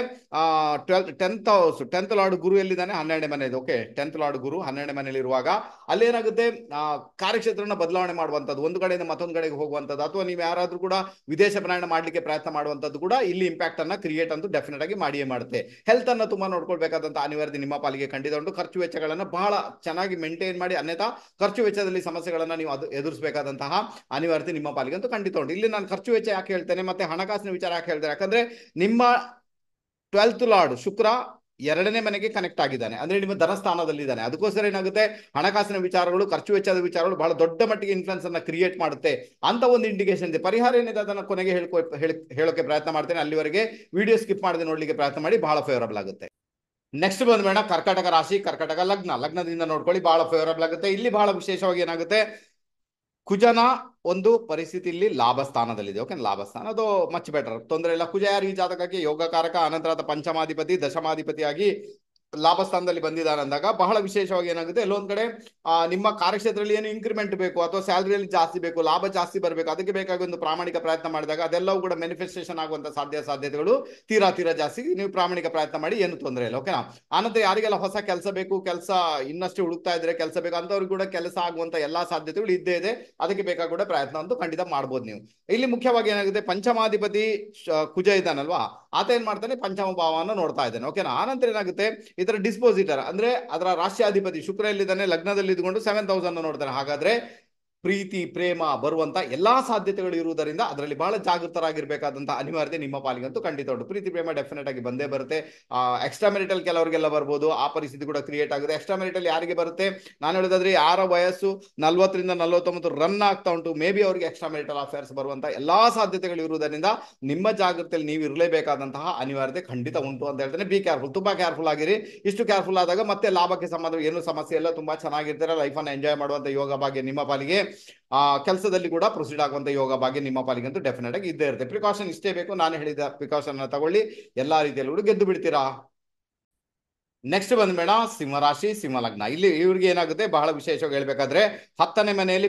10th ಲಾರ್ಡ್ ಗುರು ಎಲ್ಲಿದ್ದಾನೆ, 12ನೇ ಮನೆ ಇದೆ. ಓಕೆ, 10th ಲಾರ್ಡ್ ಗುರು 12ನೇ ಮನೆಯಲ್ಲಿ ಇರುವಾಗ ಅಲ್ಲಿ ಏನಾಗುತ್ತೆ, ಕಾರ್ಯಕ್ಷೇತ್ರನ ಬದಲಾವಣೆ ಮಾಡುವಂಥದ್ದು, ಒಂದು ಕಡೆಯಿಂದ ಮತ್ತೊಂದು ಕಡೆಗೆ ಹೋಗುವಂಥದ್ದು, ಅಥವಾ ನೀವು ಯಾರಾದ್ರೂ ಕೂಡ ವಿದೇಶ ಪ್ರಯಾಣ ಮಾಡ್ಲಿಕ್ಕೆ ಪ್ರಯತ್ನ ಮಾಡುವಂಥದ್ದು ಕೂಡ ಇಲ್ಲಿ ಇಂಪ್ಯಾಕ್ಟ್ ಅನ್ನ ಕ್ರಿಯೇಟ್ ಅಂತೂ ಡೆಫಿನೆಟ್ ಆಗಿ ಮಾಡಿಯೇ ಮಾಡುತ್ತೆ. ಹೆಲ್ತ್ ಅನ್ನ ತುಂಬಾ ನೋಡ್ಕೊಳ್ಬೇಕಾದಂತ ಅನಿವಾರ್ಯತೆ ನಿಮ್ಮ ಪಾಲಿಗೆ ಖಂಡಿತ ಉಂಟು. ಖರ್ಚು ವೆಚ್ಚಗಳನ್ನ ಬಹಳ ಚೆನ್ನಾಗಿ ಮೇಂಟೈನ್ ಮಾಡಿ, ಅನ್ಯಥಾ ಖರ್ಚು ವೆಚ್ಚದಲ್ಲಿ ಸಮಸ್ಯೆಗಳನ್ನ ನೀವು ಎದುರಿಸಬೇಕಾದಂತಹ ಅನಿವಾರ್ಯತೆ ನಿಮ್ಮ ಪಾಲಿಗೆ ಅಂತೂ ಖಂಡಿತ ಉಂಟು. ಇಲ್ಲಿ ನಾನು ಖರ್ಚು ವೆಚ್ಚ ಯಾಕೆ ಹೇಳ್ತೇನೆ, ಮತ್ತೆ ಹಣಕಾಸಿನ ವಿಚಾರ ಯಾಕೆ ಹೇಳ್ತೇನೆ, ಯಾಕಂದ್ರೆ ನಿಮ್ಮ 12th ಲಾರ್ಡ್ ಶುಕ್ರ 2ನೇ ಮನೆಗೆ ಕನೆಕ್ಟ್ ಆಗಿದ್ದಾನೆ, ಅಂದ್ರೆ ನಿಮ್ಮ ಧನಸ್ಥಾನದಲ್ಲಿದ್ದಾನೆ. ಅದಕ್ಕೋಸ್ಕರ ಏನಾಗುತ್ತೆ, ಹಣಕಾಸಿನ ವಿಚಾರಗಳು, ಖರ್ಚು ವೆಚ್ಚದ ವಿಚಾರಗಳು ಬಹಳ ದೊಡ್ಡ ಮಟ್ಟಿಗೆ ಇನ್ಫ್ಲುಯೆನ್ಸ್ ಅನ್ನ ಕ್ರಿಯೇಟ್ ಮಾಡುತ್ತೆ ಅಂತ ಒಂದು ಇಂಡಿಕೇಶನ್ ಇದೆ. ಪರಿಹಾರ ಏನಿದೆ ಅದನ್ನ ಕೊನೆಗೆ ಹೇಳೋಕೆ ಪ್ರಯತ್ನ ಮಾಡ್ತೇನೆ. ಅಲ್ಲಿವರೆಗೆ ವಿಡಿಯೋ ಸ್ಕಿಪ್ ಮಾಡದೆ ನೋಡ್ಲಿಕ್ಕೆ ಪ್ರಯತ್ನ ಮಾಡಿ, ಬಹಳ ಫೇವರಬಲ್ ಆಗುತ್ತೆ. ನೆಕ್ಸ್ಟ್ ಬಂದ್ಬೇಡ ಕರ್ಕಾಟಕ ರಾಶಿ ಕರ್ಕಾಟಕ ಲಗ್ನದಿಂದ ನೋಡ್ಕೊಳ್ಳಿ, ಬಹಳ ಫೇವರಬಲ್ ಆಗುತ್ತೆ. ಇಲ್ಲಿ ಬಹಳ ವಿಶೇಷವಾಗಿ ಏನಾಗುತ್ತೆ, ಕುಜನ ಒಂದು ಪರಿಸ್ಥಿತಿ ಇಲ್ಲಿ ಲಾಭ ಸ್ಥಾನದಲ್ಲಿದೆ. ಓಕೆ, ಲಾಭ ಸ್ಥಾನ ಅದು ಮಚ್ ಬೆಟರ್, ತೊಂದರೆ ಇಲ್ಲ. ಕುಜ ಯಾರು, ಈ ಜಾತಕಕ್ಕೆ ಯೋಗಕಾರಕ, ಅನಂತರ ಪಂಚಮಾಧಿಪತಿ ದಶಮಾಧಿಪತಿಯಾಗಿ ಲಾಭ ಸ್ಥಾನದಲ್ಲಿ ಬಂದಿದ್ದಾನೆ ಅಂದಾಗ ಬಹಳ ವಿಶೇಷವಾಗಿ ಏನಾಗುತ್ತೆ, ಎಲ್ಲೊಂದ್ ಕಡೆ ನಿಮ್ಮ ಕಾರ್ಯಕ್ಷೇತ್ರದಲ್ಲಿ ಏನು ಇನ್ಕ್ರಿಮೆಂಟ್ ಬೇಕು, ಅಥವಾ ಸ್ಯಾಲರಿಯಲ್ಲಿ ಜಾಸ್ತಿ ಬೇಕು, ಲಾಭ ಜಾಸ್ತಿ ಬರಬೇಕು, ಅದಕ್ಕೆ ಬೇಕಾಗಿ ಒಂದು ಪ್ರಾಮಾಣಿಕ ಪ್ರಯತ್ನ ಮಾಡಿದಾಗ ಅದೆಲ್ಲವೂ ಕೂಡ ಮ್ಯಾನಿಫೆಸ್ಟೇಷನ್ ಆಗುವಂತ ಸಾಧ್ಯತೆಗಳು ತೀರಾ ಜಾಸ್ತಿ. ನೀವು ಪ್ರಾಮಾಣಿಕ ಪ್ರಯತ್ನ ಮಾಡಿ, ಏನು ತೊಂದರೆ ಇಲ್ಲ. ಓಕೆನಾ, ಆನಂತರ ಯಾರಿಗೆಲ್ಲ ಹೊಸ ಕೆಲಸ ಬೇಕು, ಕೆಲಸ ಇನ್ನಷ್ಟು ಹುಡುಕ್ತಾ ಇದ್ರೆ ಕೆಲಸ ಬೇಕು ಅಂತವ್ರಿಗೆ ಕೂಡ ಕೆಲಸ ಆಗುವಂತ ಎಲ್ಲಾ ಸಾಧ್ಯತೆಗಳು ಇದ್ದೇ ಇದೆ. ಅದಕ್ಕೆ ಬೇಕಾಗ ಕೂಡ ಪ್ರಯತ್ನ ಅಂತೂ ಖಂಡಿತ ಮಾಡ್ಬೋದು ನೀವು. ಇಲ್ಲಿ ಮುಖ್ಯವಾಗಿ ಏನಾಗುತ್ತೆ, ಪಂಚಮಾಧಿಪತಿ ಕುಜ ಇದ್ದಾನಲ್ವಾ, ಆತ ಏನ್ ಮಾಡ್ತಾನೆ, ಪಂಚಮ ಭಾವವನ್ನು ನೋಡ್ತಾ ಇದ್ದಾನೆ. ಓಕೆನಾ, ಆನಂತರ ಏನಾಗುತ್ತೆ, ಇದರ ಡಿಸ್ಪೋಸಿಟರ್ ಅಂದ್ರೆ ಅದರ ರಾಷ್ಟ್ರಾಧಿಪತಿ ಶುಕ್ರ ಎಲ್ಲಿದ್ದಾನೆ, ಲಗ್ನದಲ್ಲಿ ಇದ್ಕೊಂಡು 7th ಹೌಸ್ ಅನ್ನು ನೋಡ್ತಾನೆ. ಹಾಗಾದ್ರೆ ಪ್ರೀತಿ ಪ್ರೇಮ ಬರುವಂತ ಎಲ್ಲಾ ಸಾಧ್ಯತೆಗಳು ಇರುವುದರಿಂದ ಅದರಲ್ಲಿ ಬಹಳ ಜಾಗೃತರಾಗಿರ್ಬೇಕಾದಂತ ಅನಿವಾರ್ಯತೆ ನಿಮ್ಮ ಪಾಲಿಗಂತೂ ಖಂಡಿತ ಉಂಟು. ಪ್ರೀತಿ ಪ್ರೇಮ ಡೆಫಿನೆಟ್ ಆಗಿ ಬಂದೇ ಬರುತ್ತೆ. ಎಕ್ಸ್ಟ್ರಾ ಮೆರಿಟಲ್ ಕೆಲವರಿಗೆಲ್ಲ ಬರ್ಬೋದು, ಆ ಪರಿಸ್ಥಿತಿ ಕೂಡ ಕ್ರಿಯೇಟ್ ಆಗುತ್ತೆ. ಎಕ್ಸ್ಟ್ರಾ ಮೆರಿಟಲ್ ಯಾರಿಗೆ ಬರುತ್ತೆ, ನಾನು ಹೇಳೋದಾದ್ರೆ ಯಾರ ವಯಸ್ಸು 40ರಿಂದ 49 ರನ್ ಆಗ್ತಾ ಉಂಟು, ಮೇ ಬಿ ಅವರಿಗೆ ಎಕ್ಸ್ಟ್ರಾ ಮೆರಿಟಲ್ ಅಫೇರ್ಸ್ ಬರುವಂತ ಎಲ್ಲಾ ಸಾಧ್ಯತೆಗಳು ಇರುವುದರಿಂದ ನಿಮ್ಮ ಜಾಗೃತಿಯಲ್ಲಿ ನೀವು ಇರಲೇಬೇಕಾದಂತಹ ಅನಿವಾರ್ಯತೆ ಖಂಡಿತ ಉಂಟು ಅಂತ ಹೇಳ್ತೇನೆ. ಬಿ ಕೇರ್ಫುಲ್, ತುಂಬಾ ಕೇರ್ಫುಲ್ ಆಗಿರಿ. ಇಷ್ಟು ಕೇರ್ಫುಲ್ ಆದಾಗ ಮತ್ತೆ ಲಾಭಕ್ಕೆ ಸಂಬಂಧ ಏನು ಸಮಸ್ಯೆ ಇಲ್ಲ, ತುಂಬಾ ಚೆನ್ನಾಗಿರ್ತಾರೆ, ಲೈಫ್ ಅನ್ನು ಎಂಜಾಯ್ ಮಾಡುವಂತ ಯೋಗ ಭಾಗ್ಯ ನಿಮ್ಮ ಪಾಲಿಗೆ. ಕೆಲಸದಲ್ಲಿ ಕೂಡ ಪ್ರೊಸೀಡ್ ಆಗುವಂತ ಯೋಗ ಭಾಗ್ಯ ನಿಮ್ಮ ಪಾಲಿಗಂತೂ ಡೆಫಿನೆಟ್ ಆಗಿ ಇದ್ದೇ ಇರುತ್ತೆ. ಪ್ರಿಕಾಷನ್ ಇಷ್ಟೇ ಬೇಕು, ನಾನು ಹೇಳಿದ ಪ್ರಿಕಾಷನ್ ತಗೊಳ್ಳಿ, ಎಲ್ಲಾ ರೀತಿಯಲ್ಲೂ ಕೂಡ ಗೆದ್ದು ಬಿಡ್ತೀರಾ. ನೆಕ್ಸ್ಟ್ ಬಂದ್ಬೇಡ ಸಿಂಹರಾಶಿ ಸಿಂಹ ಲಗ್ನ. ಇಲ್ಲಿ ಇವ್ರಿಗೆ ಏನಾಗುತ್ತೆ, ಬಹಳ ವಿಶೇಷವಾಗಿ ಹೇಳ್ಬೇಕಾದ್ರೆ 10ನೇ ಮನೆಯಲ್ಲಿ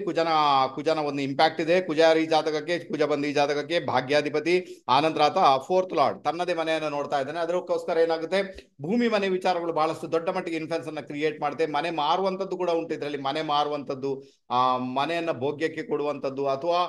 ಕುಜನ ಒಂದು ಇಂಪ್ಯಾಕ್ಟ್ ಇದೆ. ಕುಜ ಈ ಜಾತಕಕ್ಕೆ, ಕುಜ ಬಂದು ಈ ಜಾತಕಕ್ಕೆ ಭಾಗ್ಯಾಧಿಪತಿ, ಆನಂತರ ಆತ 4th ಲಾರ್ಡ್ ತನ್ನದೇ ಮನೆಯನ್ನು ನೋಡ್ತಾ ಇದ್ದಾನೆ. ಅದಕ್ಕೋಸ್ಕರ ಏನಾಗುತ್ತೆ, ಭೂಮಿ ಮನೆ ವಿಚಾರಗಳು ಬಹಳಷ್ಟು ದೊಡ್ಡ ಮಟ್ಟಿಗೆ ಇನ್ಫ್ಲುಯೆನ್ಸ್ ಅನ್ನ ಕ್ರಿಯೇಟ್ ಮಾಡುತ್ತೆ. ಮನೆ ಮಾರುವಂತದ್ದು ಕೂಡ ಉಂಟು ಇದರಲ್ಲಿ. ಮನೆ ಮಾರುವಂತದ್ದು, ಮನೆಯನ್ನ ಭೋಗ್ಯಕ್ಕೆ ಕೊಡುವಂತದ್ದು, ಅಥವಾ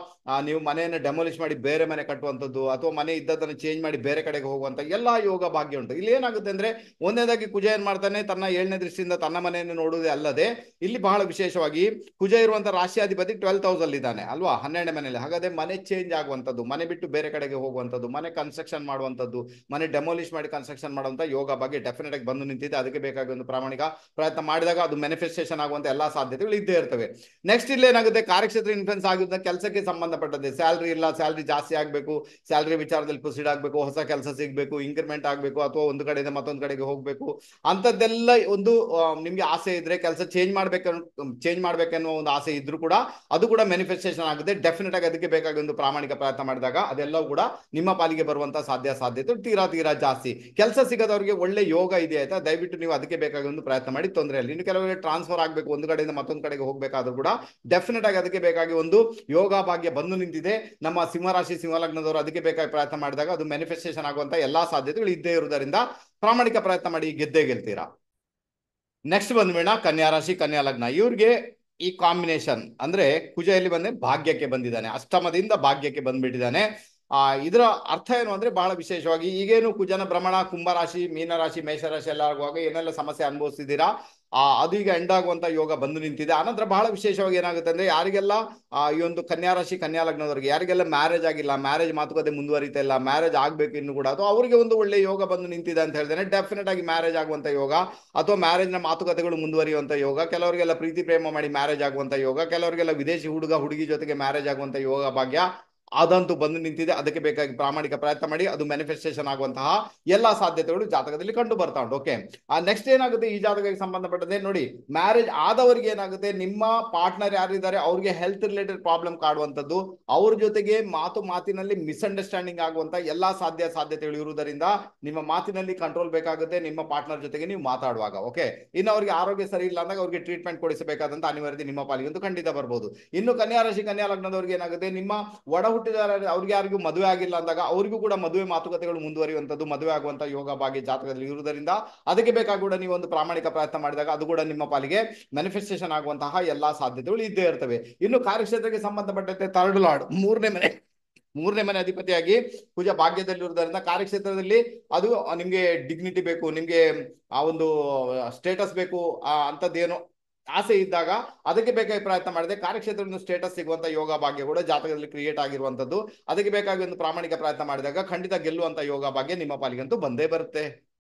ನೀವು ಮನೆಯನ್ನು ಡೆಮೊಲಿಷ್ ಮಾಡಿ ಬೇರೆ ಮನೆ ಕಟ್ಟುವಂತದ್ದು, ಅಥವಾ ಮನೆ ಇದ್ದದನ್ನು ಚೇಂಜ್ ಮಾಡಿ ಬೇರೆ ಕಡೆಗೆ ಹೋಗುವಂತ ಎಲ್ಲಾ ಯೋಗ ಭಾಗ್ಯ ಉಂಟು. ಇಲ್ಲಿ ಏನಾಗುತ್ತೆ ಅಂದ್ರೆ, ಒಂದನೇದಾಗಿ ಕುಜ ಏನ್ ಮಾಡ್ತಾನೆ, ತನ್ನ 7ನೇ ದೃಷ್ಟಿಯಿಂದ ತನ್ನ ಮನೆಯನ್ನು ನೋಡುವುದೇ ಅಲ್ಲದೆ, ಇಲ್ಲಿ ಬಹಳ ವಿಶೇಷವಾಗಿ ಕುಜ ಇರುವಂತ ರಾಶಿಯಾಧಿಪತಿ 12th ಹೌಸ್ ಅಲ್ಲಿ ಇದ್ದಾನೆ ಅಲ್ವಾ, 12ನೇ ಮನೆಯಲ್ಲಿ. ಹಾಗಾದ್ರೆ ಮನೆ ಚೇಂಜ್ ಆಗುವಂತದ್ದು, ಮನೆ ಬಿಟ್ಟು ಬೇರೆ ಕಡೆಗೆ ಹೋಗುವಂತದ್ದು, ಮನೆ ಕನ್ಸ್ಟ್ರಕ್ಷನ್ ಮಾಡುವಂತದ್ದು, ಮನೆ ಡೆಮೊಲಿಷ್ ಮಾಡಿ ಕನ್ಸ್ಟ್ರಕ್ಷನ್ ಮಾಡುವಂತ ಯೋಗ ಬಗ್ಗೆ ಡೆಫಿನೆಟ್ ಆಗಿ ಬಂದು ನಿಂತಿದೆ. ಅದಕ್ಕೆ ಬೇಕಾಗಿ ಒಂದು ಪ್ರಾಮಾಣಿಕ ಪ್ರಯತ್ನ ಮಾಡಿದಾಗ ಅದು ಮ್ಯಾನಿಫೆಸ್ಟೇಷನ್ ಆಗುವಂತ ಎಲ್ಲಾ ಸಾಧ್ಯತೆಗಳು ಇದ್ದೇ ಇರ್ತವೆ. ನೆಕ್ಸ್ಟ್ ಇಲ್ಲಿ ಏನಾಗುತ್ತೆ, ಕಾರ್ಯಕ್ಷೇತ್ರ ಇನ್ಫ್ಲುಯೆನ್ಸ್ ಆಗಿದ್ದ ಕೆಲಸಕ್ಕೆ ಸಂಬಂಧಪಟ್ಟಂತೆ ಸ್ಯಾಲ್ರಿ ಇಲ್ಲ, ಸ್ಯಾಲ್ರಿ ಜಾಸ್ತಿ ಆಗಬೇಕು, ಸ್ಯಾಲ್ರಿ ವಿಚಾರದಲ್ಲಿ ಪ್ರೊಸೀಡ್ ಆಗಬೇಕು, ಹೊಸ ಕೆಲಸ ಸಿಗಬೇಕು, ಇಂಕ್ರಿಮೆಂಟ್ ಆಗಬೇಕು, ಅಥವಾ ಒಂದು ಕಡೆಯಿಂದ ಮತ್ತೊಂದು ಕಡೆಗೆ ಹೋಗಬೇಕು ಅಂತದ್ದೆಲ್ಲ ಒಂದು ನಿಮ್ಗೆ ಆಸೆ ಇದ್ರೆ, ಕೆಲಸ ಚೇಂಜ್ ಮಾಡ್ಬೇಕನ್ನೋ ಒಂದು ಆಸೆ ಇದ್ರೂ ಕೂಡ ಅದು ಕೂಡ ಮ್ಯಾನಿಫೆಸ್ಟೇಷನ್ ಆಗುತ್ತೆ ಡೆಫಿನೆಟ್ ಆಗಿ. ಅದಕ್ಕೆ ಬೇಕಾಗಿ ಒಂದು ಪ್ರಾಮಾಣಿಕ ಪ್ರಯತ್ನ ಮಾಡಿದಾಗ ಅದೆಲ್ಲವೂ ಕೂಡ ನಿಮ್ಮ ಪಾಲಿಗೆ ಬರುವಂತ ಸಾಧ್ಯತೆ ತೀರಾ ಜಾಸ್ತಿ. ಕೆಲಸ ಸಿಗದವರಿಗೆ ಒಳ್ಳೆ ಯೋಗ ಇದೆ ಆಯ್ತಾ, ದಯವಿಟ್ಟು ನೀವು ಅದಕ್ಕೆ ಬೇಕಾಗಿ ಒಂದು ಪ್ರಯತ್ನ ಮಾಡಿ, ತೊಂದರೆ ಇಲ್ಲ. ಇನ್ನು ಕೆಲವರಿಗೆ ಟ್ರಾನ್ಸ್ಫರ್ ಆಗಬೇಕು, ಒಂದು ಕಡೆಯಿಂದ ಮತ್ತೊಂದು ಕಡೆಗೆ ಹೋಗಬೇಕಾದ್ರೂ ಕೂಡ ಡೆಫಿನೆಟ್ ಆಗಿ ಅದಕ್ಕೆ ಬೇಕಾಗಿ ಒಂದು ಯೋಗ ಭಾಗ್ಯ ಬಂದು ನಿಂತಿದೆ. ನಮ್ಮ ಸಿಂಹರಾಶಿ ಸಿಂಹಲಗ್ನದವರು ಅದಕ್ಕೆ ಬೇಕಾಗಿ ಪ್ರಯತ್ನ ಮಾಡಿದಾಗ ಅದು ಮ್ಯಾನಿಫೆಸ್ಟೇಷನ್ ಆಗುವಂತ ಎಲ್ಲಾ ಸಾಧ್ಯತೆಗಳು ಇದ್ದೇ ಇರುವುದರಿಂದ ಪ್ರಾಮಾಣಿಕ ಪ್ರಯತ್ನ ಮಾಡಿ, ಗೆದ್ದೇ ಗೆಲ್ತೀರಾ. ನೆಕ್ಸ್ಟ್ ಬಂದ್ಬೇಡ ಕನ್ಯಾ ರಾಶಿ ಕನ್ಯಾ ಲಗ್ನ. ಇವ್ರಿಗೆ ಈ ಕಾಂಬಿನೇಷನ್ ಅಂದ್ರೆ ಕುಜ ಎಲ್ಲಿ ಬಂದೆ, ಭಾಗ್ಯಕ್ಕೆ ಬಂದಿದ್ದಾನೆ, ಅಷ್ಟಮದಿಂದ ಭಾಗ್ಯಕ್ಕೆ ಬಂದ್ಬಿಟ್ಟಿದ್ದಾನೆ. ಇದರ ಅರ್ಥ ಏನು ಅಂದ್ರೆ, ಬಹಳ ವಿಶೇಷವಾಗಿ ಈಗೇನು ಕುಜನ ಭ್ರಮಣ ಕುಂಭರಾಶಿ, ಮೀನರಾಶಿ, ಮೇಷರಾಶಿ ಎಲ್ಲ ಆಗುವಾಗ ಏನೆಲ್ಲ ಸಮಸ್ಯೆ ಅನುಭವಿಸ್ತಿದ್ದೀರಾ, ಅದು ಈಗ ಎಂಡ್ ಆಗುವಂತ ಯೋಗ ಬಂದು ನಿಂತಿದೆ. ಆನಂತರ ಬಹಳ ವಿಶೇಷವಾಗಿ ಏನಾಗುತ್ತೆ ಅಂದ್ರೆ, ಯಾರಿಗೆಲ್ಲ ಈ ಒಂದು ಕನ್ಯಾ ರಾಶಿ ಕನ್ಯಾ ಲಗ್ನದವರಿಗೆ ಯಾರಿಗೆಲ್ಲ ಮ್ಯಾರೇಜ್ ಆಗಿಲ್ಲ, ಮ್ಯಾರೇಜ್ ಮಾತುಕತೆ ಮುಂದುವರಿತಾ ಇಲ್ಲ, ಮ್ಯಾರೇಜ್ ಆಗ್ಬೇಕು ಇನ್ನು ಕೂಡ, ಅಥವಾ ಅವರಿಗೆ ಒಂದು ಒಳ್ಳೆ ಯೋಗ ಬಂದು ನಿಂತಿದೆ ಅಂತ ಹೇಳ್ತೇನೆ. ಡೆಫಿನೆಟ್ ಆಗಿ ಮ್ಯಾರೇಜ್ ಆಗುವಂತ ಯೋಗ, ಅಥವಾ ಮ್ಯಾರೇಜ್ ನ ಮಾತುಕತೆಗಳು ಮುಂದುವರಿಯುವಂತ ಯೋಗ, ಕೆಲವರಿಗೆಲ್ಲ ಪ್ರೀತಿ ಪ್ರೇಮ ಮಾಡಿ ಮ್ಯಾರೇಜ್ ಆಗುವಂತ ಯೋಗ, ಕೆಲವರಿಗೆಲ್ಲ ವಿದೇಶಿ ಹುಡುಗಿ ಜೊತೆಗೆ ಮ್ಯಾರೇಜ್ ಆಗುವಂತ ಯೋಗ ಭಾಗ್ಯ ಅದಂತೂ ಬಂದು ನಿಂತಿದೆ. ಅದಕ್ಕೆ ಬೇಕಾಗಿ ಪ್ರಾಮಾಣಿಕ ಪ್ರಯತ್ನ ಮಾಡಿ, ಅದು ಮ್ಯಾನಿಫೆಸ್ಟೇಷನ್ ಆಗುವಂತಹ ಎಲ್ಲಾ ಸಾಧ್ಯತೆಗಳು ಜಾತಕದಲ್ಲಿ ಕಂಡು ಬರ್ತಾ ಉಂಟು. ಓಕೆ, ನೆಕ್ಸ್ಟ್ ಏನಾಗುತ್ತೆ, ಈ ಜಾತಕಕ್ಕೆ ಸಂಬಂಧಪಟ್ಟಂತೆ ನೋಡಿ, ಮ್ಯಾರೇಜ್ ಆದವರಿಗೆ ಏನಾಗುತ್ತೆ, ನಿಮ್ಮ ಪಾರ್ಟ್ನರ್ ಯಾರಿದ್ದಾರೆ ಅವ್ರಿಗೆ ಹೆಲ್ತ್ ರಿಲೇಟೆಡ್ ಪ್ರಾಬ್ಲಮ್ ಕಾಡುವಂತದ್ದು, ಅವ್ರ ಜೊತೆಗೆ ಮಾತಿನಲ್ಲಿ ಮಿಸ್ಅಂಡರ್ಸ್ಟ್ಯಾಂಡಿಂಗ್ ಆಗುವಂತ ಎಲ್ಲಾ ಸಾಧ್ಯತೆಗಳು ಇರುವುದರಿಂದ ನಿಮ್ಮ ಮಾತಿನಲ್ಲಿ ಕಂಟ್ರೋಲ್ ಬೇಕಾಗುತ್ತೆ ನಿಮ್ಮ ಪಾರ್ಟ್ನರ್ ಜೊತೆಗೆ ನೀವು ಮಾತಾಡುವಾಗ. ಓಕೆ, ಇನ್ನು ಅವ್ರಿಗೆ ಆರೋಗ್ಯ ಸರಿ ಇಲ್ಲ ಅಂದಾಗ ಅವ್ರಿಗೆ ಟ್ರೀಟ್ಮೆಂಟ್ ಕೊಡಿಸಬೇಕಾದಂತ ಅನಿವಾರ್ಯತೆ ನಿಮ್ಮ ಪಾಲಿಗಂತೂ ಖಂಡಿತ ಬರ್ಬೋದು. ಇನ್ನು ಕನ್ಯಾ ರಾಶಿ ಕನ್ಯಾ ಲಗ್ನದವ್ರಿಗೆ ಏನಾಗುತ್ತೆ, ನಿಮ್ಮ ಒಡ ಹುಟ್ಟಿದಾರ ಅವ್ರಿಗೆ ಯಾರಿಗೂ ಮದುವೆ ಆಗಿಲ್ಲ ಅಂದಾಗ ಅವರಿಗೂ ಕೂಡ ಮದುವೆ ಮಾತುಕತೆಗಳು ಮುಂದುವರಿಯುವಂತದ್ದು, ಮದುವೆ ಆಗುವಂತ ಯೋಗ ಭಾಗ್ಯ ಜಾತಕದಲ್ಲಿ ಇರುವುದರಿಂದ ಅದಕ್ಕೆ ಬೇಕಾಗಿ ಕೂಡ ನೀವು ಒಂದು ಪ್ರಾಮಾಣಿಕ ಪ್ರಯತ್ನ ಮಾಡಿದಾಗ ಅದು ಕೂಡ ನಿಮ್ಮ ಪಾಲಿಗೆ ಮ್ಯಾನಿಫೆಸ್ಟೇಷನ್ ಆಗುವಂತಹ ಎಲ್ಲಾ ಸಾಧ್ಯತೆಗಳು ಇದ್ದೇ ಇರ್ತವೆ. ಇನ್ನು ಕಾರ್ಯಕ್ಷೇತ್ರಕ್ಕೆ ಸಂಬಂಧಪಟ್ಟಂತೆ 3rd ಲಾರ್ಡ್ ಮೂರನೇ ಮನೆ ಅಧಿಪತಿಯಾಗಿ ಕುಜ ಭಾಗ್ಯದಲ್ಲಿ ಇರುವುದರಿಂದ ಕಾರ್ಯಕ್ಷೇತ್ರದಲ್ಲಿ ಅದು ನಿಮ್ಗೆ ಡಿಗ್ನಿಟಿ ಬೇಕು, ನಿಮ್ಗೆ ಆ ಒಂದು ಸ್ಟೇಟಸ್ ಬೇಕು ಅಂತದ್ದೇನು ಆಸೆ ಇದ್ದಾಗ ಅದಕ್ಕೆ ಬೇಕಾಗಿ ಪ್ರಯತ್ನ ಮಾಡಿದೆ, ಕಾರ್ಯಕ್ಷೇತ್ರದಿಂದ ಸ್ಟೇಟಸ್ ಸಿಗುವಂತ ಯೋಗ ಭಾಗ್ಯ ಕೂಡ ಜಾತಕದಲ್ಲಿ ಕ್ರಿಯೇಟ್ ಆಗಿರುವಂತದ್ದು. ಅದಕ್ಕೆ ಬೇಕಾಗಿ ಒಂದು ಪ್ರಾಮಾಣಿಕ ಪ್ರಯತ್ನ ಮಾಡಿದಾಗ ಖಂಡಿತ ಗೆಲ್ಲುವಂತ ಯೋಗ ಭಾಗ್ಯ ನಿಮ್ಮ ಪಾಲಿಗಂತೂ ಬಂದೇ ಬರುತ್ತೆ.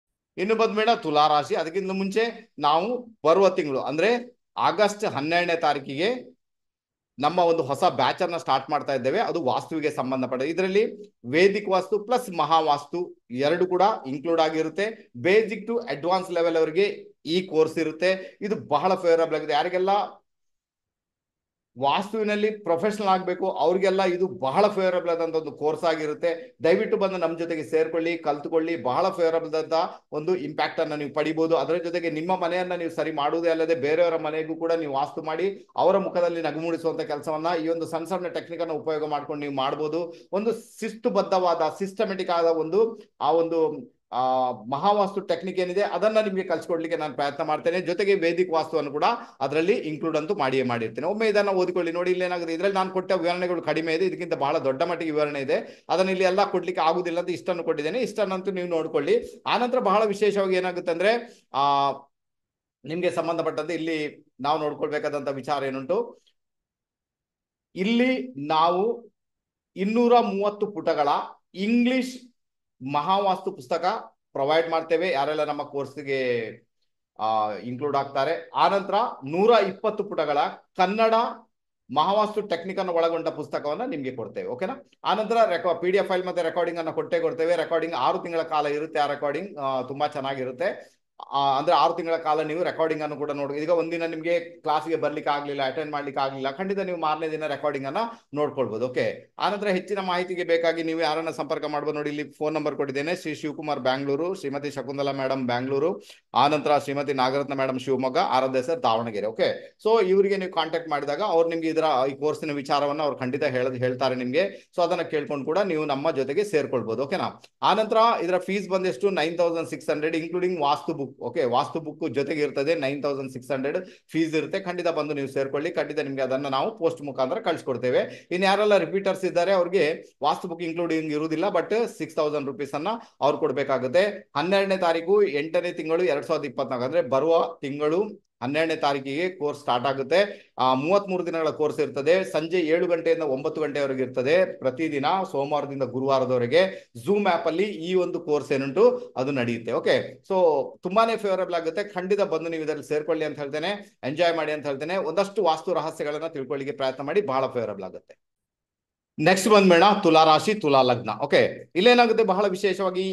ಇನ್ನು ಬಂದ್ಬೇಡ ತುಲಾ ರಾಶಿ. ಅದಕ್ಕಿಂತ ಮುಂಚೆ ನಾವು ಬರುವ ತಿಂಗಳು ಅಂದ್ರೆ ಆಗಸ್ಟ್ 12ನೇ ತಾರೀಕಿಗೆ ನಮ್ಮ ಒಂದು ಹೊಸ ಬ್ಯಾಚ್ ಅನ್ನ ಸ್ಟಾರ್ಟ್ ಮಾಡ್ತಾ ಇದ್ದೇವೆ. ಅದು ವಾಸ್ತುವಿಗೆ ಸಂಬಂಧಪಟ್ಟ, ಇದರಲ್ಲಿ ವೇದಿಕ್ ವಾಸ್ತು ಪ್ಲಸ್ ಮಹಾವಾಸ್ತು ಎರಡು ಕೂಡ ಇನ್ಕ್ಲೂಡ್ ಆಗಿರುತ್ತೆ. ಬೇಸಿಕ್ ಟು ಅಡ್ವಾನ್ಸ್ ಲೆವೆಲ್ ಅವರಿಗೆ ಈ ಕೋರ್ಸ್ ಇರುತ್ತೆ. ಇದು ಬಹಳ ಫೇವರಬಲ್ ಆಗಿದೆ. ಯಾರಿಗೆಲ್ಲ ವಾಸ್ತುವಿನಲ್ಲಿ ಪ್ರೊಫೆಷನಲ್ ಆಗಬೇಕು ಅವ್ರಿಗೆಲ್ಲ ಇದು ಬಹಳ ಫೇವರಬಲ್ ಆದಂತ ಒಂದು ಕೋರ್ಸ್ ಆಗಿರುತ್ತೆ. ದಯವಿಟ್ಟು ಬಂದು ನಮ್ಮ ಜೊತೆಗೆ ಸೇರ್ಕೊಳ್ಳಿ, ಕಲ್ತ್ಕೊಳ್ಳಿ. ಬಹಳ ಫೇವರಬಲ್ ಆದ ಒಂದು ಇಂಪ್ಯಾಕ್ಟ್ ಅನ್ನ ನೀವು ಪಡಿಬಹುದು. ಅದರ ಜೊತೆಗೆ ನಿಮ್ಮ ಮನೆಯನ್ನ ನೀವು ಸರಿ ಮಾಡುವುದೇ ಅಲ್ಲದೆ ಬೇರೆಯವರ ಮನೆಗೂ ಕೂಡ ನೀವು ವಾಸ್ತು ಮಾಡಿ ಅವರ ಮುಖದಲ್ಲಿ ನಗು ಮೂಡಿಸುವಂತ ಕೆಲಸವನ್ನ ಈ ಒಂದು ಸಣ್ಣ ಟೆಕ್ನಿಕ್ ಅನ್ನು ಉಪಯೋಗ ಮಾಡ್ಕೊಂಡು ನೀವು ಮಾಡಬಹುದು. ಒಂದು ಶಿಸ್ತುಬದ್ಧವಾದ ಸಿಸ್ಟಮೆಟಿಕ್ ಆದ ಒಂದು ಮಹಾವಾಸ್ತು ಟೆಕ್ನಿಕ್ ಏನಿದೆ ಅದನ್ನ ನಿಮಗೆ ಕಲ್ಸ್ಕೊಡ್ಲಿಕ್ಕೆ ನಾನು ಪ್ರಯತ್ನ ಮಾಡ್ತೇನೆ. ಜೊತೆಗೆ ವೇದಿಕ್ ವಾಸ್ತುವನ್ನು ಕೂಡ ಅದರಲ್ಲಿ ಇನ್ಕ್ಲೂಡ್ ಅಂತೂ ಮಾಡಿರ್ತೇನೆ. ಒಮ್ಮೆ ಇದನ್ನ ಓದಿಕೊಳ್ಳಿ, ನೋಡಿ ಇಲ್ಲಿ ಏನಾಗುತ್ತೆ, ಇದರಲ್ಲಿ ನಾನು ಕೊಟ್ಟ ವಿವರಣೆಗಳು ಕಡಿಮೆ ಇದೆ, ಇದಕ್ಕಿಂತ ಬಹಳ ದೊಡ್ಡ ಮಟ್ಟಿಗೆ ವಿವರಣೆ ಇದೆ. ಅದನ್ನ ಇಲ್ಲಿ ಎಲ್ಲ ಕೊಡ್ಲಿಕ್ಕೆ ಆಗುದಿಲ್ಲ ಅಂತ ಇಷ್ಟನ್ನು ಕೊಟ್ಟಿದ್ದೇನೆ, ಇಷ್ಟನ್ನಂತೂ ನೀವು ನೋಡ್ಕೊಳ್ಳಿ. ಆನಂತರ ಬಹಳ ವಿಶೇಷವಾಗಿ ಏನಾಗುತ್ತೆ ಅಂದ್ರೆ ನಿಮ್ಗೆ ಸಂಬಂಧಪಟ್ಟಂತೆ ಇಲ್ಲಿ ನಾವು ನೋಡ್ಕೊಳ್ಬೇಕಾದಂತ ವಿಚಾರ ಏನುಂಟು, ಇಲ್ಲಿ ನಾವು 230 ಪುಟಗಳ ಇಂಗ್ಲಿಷ್ ಮಹಾವಾಸ್ತು ಪುಸ್ತಕ ಪ್ರೊವೈಡ್ ಮಾಡ್ತೇವೆ, ಯಾರೆಲ್ಲ ನಮ್ಮ ಕೋರ್ಸ್ಗೆ ಇನ್ಕ್ಲೂಡ್ ಆಗ್ತಾರೆ. ಆನಂತರ 120 ಪುಟಗಳ ಕನ್ನಡ ಮಹಾವಾಸ್ತು ಟೆಕ್ನಿಕ್ ಅನ್ನು ಒಳಗೊಂಡ ಪುಸ್ತಕವನ್ನ ನಿಮ್ಗೆ ಕೊಡ್ತೇವೆ. ಓಕೆನಾ? ಆನಂತರ PDF ಫೈಲ್ ಮತ್ತೆ ರೆಕಾರ್ಡಿಂಗ್ ಅನ್ನ ಕೊಡ್ತೇವೆ. ರೆಕಾರ್ಡಿಂಗ್ 6 ತಿಂಗಳ ಕಾಲ ಇರುತ್ತೆ. ಆ ರೆಕಾರ್ಡಿಂಗ್ ತುಂಬಾ ಚೆನ್ನಾಗಿರುತ್ತೆ. ಅಂದ್ರೆ 6 ತಿಂಗಳ ಕಾಲ ನೀವು ರೆಕಾರ್ಡಿಂಗ್ ಅನ್ನು ಕೂಡ ನೋಡಿ. ಈಗ ಒಂದಿನ ನಿಮಗೆ ಕ್ಲಾಸ್ಗೆ ಬರ್ಲಿಕ್ಕೆ ಆಗ್ಲಿಲ್ಲ, ಅಟೆಂಡ್ ಮಾಡ್ಲಿಕ್ಕೆ ಆಗ್ಲಿಲ್ಲ, ಖಂಡಿತ ನೀವು ಮಾರನೇ ದಿನ ರೆಕಾರ್ಡಿಂಗ್ ಅನ್ನ ನೋಡ್ಕೊಳ್ಬಹುದು. ಓಕೆ. ಆನಂತರ ಹೆಚ್ಚಿನ ಮಾಹಿತಿಗೆ ಬೇಕಾಗಿ ನೀವು ಯಾರನ್ನ ಸಂಪರ್ಕ ಮಾಡಬಹುದು ನೋಡಿ, ಇಲ್ಲಿ ಫೋನ್ ನಂಬರ್ ಕೊಟ್ಟಿದ್ದೇನೆ. ಶ್ರೀ ಶಿವಕುಮಾರ್ ಬ್ಯಾಂಗ್ಳೂರು, ಶ್ರೀಮತಿ ಶಕುಂತಲಾ ಮೇಡಮ್ ಬ್ಯಾಂಗ್ಳೂರು, ಆನಂತರ ಶ್ರೀಮತಿ ನಾಗರತ್ನ ಮೇಡಮ್ ಶಿವಮೊಗ್ಗ, ಆರಾಧ್ಯ ಸರ್ ದಾವಣಗೆರೆ. ಓಕೆ. ಸೊ ಇವರಿಗೆ ನೀವು ಕಾಂಟ್ಯಾಕ್ಟ್ ಮಾಡಿದಾಗ ಅವ್ರು ನಿಮ್ಗೆ ಈ ಕೋರ್ಸಿನ ವಿಚಾರವನ್ನ ಅವ್ರು ಖಂಡಿತ ಹೇಳ್ತಾರೆ ನಿಮ್ಗೆ. ಸೊ ಅದನ್ನ ಕೇಳ್ಕೊಂಡು ಕೂಡ ನೀವು ನಮ್ಮ ಜೊತೆಗೆ ಸೇರ್ಕೊಳ್ಬಹುದು. ಓಕೆನಾ? ಆನಂತರ ಇದರ ಫೀಸ್ ಬಂದೆಷ್ಟು 9600, ಇನ್ಕ್ಲೂಡಿಂಗ್ ವಾಸ್ತು ಬುಕ್. ಓಕೆ, ವಾಸ್ತು ಬುಕ್ ಜೊತೆಗೆ ಇರ್ತದೆ. 9600 ಫೀಸ್ ಇರುತ್ತೆ. ಖಂಡಿತ ಬಂದು ನೀವು ಸೇರ್ಕೊಳ್ಳಿ. ಖಂಡಿತ ನಿಮ್ಗೆ ಅದನ್ನ ನಾವು ಪೋಸ್ಟ್ ಮುಖಾಂತರ ಕಳ್ಸಿಕೊಡ್ತೇವೆ. ಇನ್ನು ಯಾರೆಲ್ಲ ರಿಪೀಟರ್ಸ್ ಇದ್ದಾರೆ ಅವ್ರಿಗೆ ವಾಸ್ತು ಬುಕ್ ಇನ್ಕ್ಲೂಡಿಂಗ್ ಇರುವುದಿಲ್ಲ, ಬಟ್ 6000 ರುಪೀಸ್ ಅನ್ನ ಅವ್ರು ಕೊಡ್ಬೇಕಾಗುತ್ತೆ. 12ನೇ ತಾರೀಕು 8ನೇ ತಿಂಗಳು 2024 ಅಂದ್ರೆ ಬರುವ ತಿಂಗಳು 12ನೇ ತಾರೀಕಿಗೆ ಕೋರ್ಸ್ ಸ್ಟಾರ್ಟ್ ಆಗುತ್ತೆ. 33 ದಿನಗಳ ಕೋರ್ಸ್ ಇರ್ತದೆ. ಸಂಜೆ 7 ಗಂಟೆಯಿಂದ 9 ಗಂಟೆವರೆಗೆ ಇರ್ತದೆ ಪ್ರತಿದಿನ, ಸೋಮವಾರದಿಂದ ಗುರುವಾರದವರೆಗೆ. ಝೂಮ್ ಆಪ್ ಅಲ್ಲಿ ಈ ಒಂದು ಕೋರ್ಸ್ ಏನುಂಟು ಅದು ನಡೆಯುತ್ತೆ. ಓಕೆ. ಸೊ ತುಂಬಾನೇ ಫೇವರಬಲ್ ಆಗುತ್ತೆ. ಖಂಡಿತ ಬಂದು ನೀವು ಇದರಲ್ಲಿ ಸೇರ್ಕೊಳ್ಳಿ ಅಂತ ಹೇಳ್ತೇನೆ. ಎಂಜಾಯ್ ಮಾಡಿ ಅಂತ ಹೇಳ್ತೇನೆ. ಒಂದಷ್ಟು ವಾಸ್ತು ರಹಸ್ಯಗಳನ್ನ ತಿಳ್ಕೊಳ್ಳಿಕ್ಕೆ ಪ್ರಯತ್ನ ಮಾಡಿ. ಬಹಳ ಫೇವರಬಲ್ ಆಗುತ್ತೆ. ನೆಕ್ಸ್ಟ್ ಬಂದ್ಬೇಡ ತುಲಾ ರಾಶಿ, ತುಲಾ ಲಗ್ನ. ಓಕೆ, ಇಲ್ಲೇನಾಗುತ್ತೆ, ಬಹಳ ವಿಶೇಷವಾಗಿ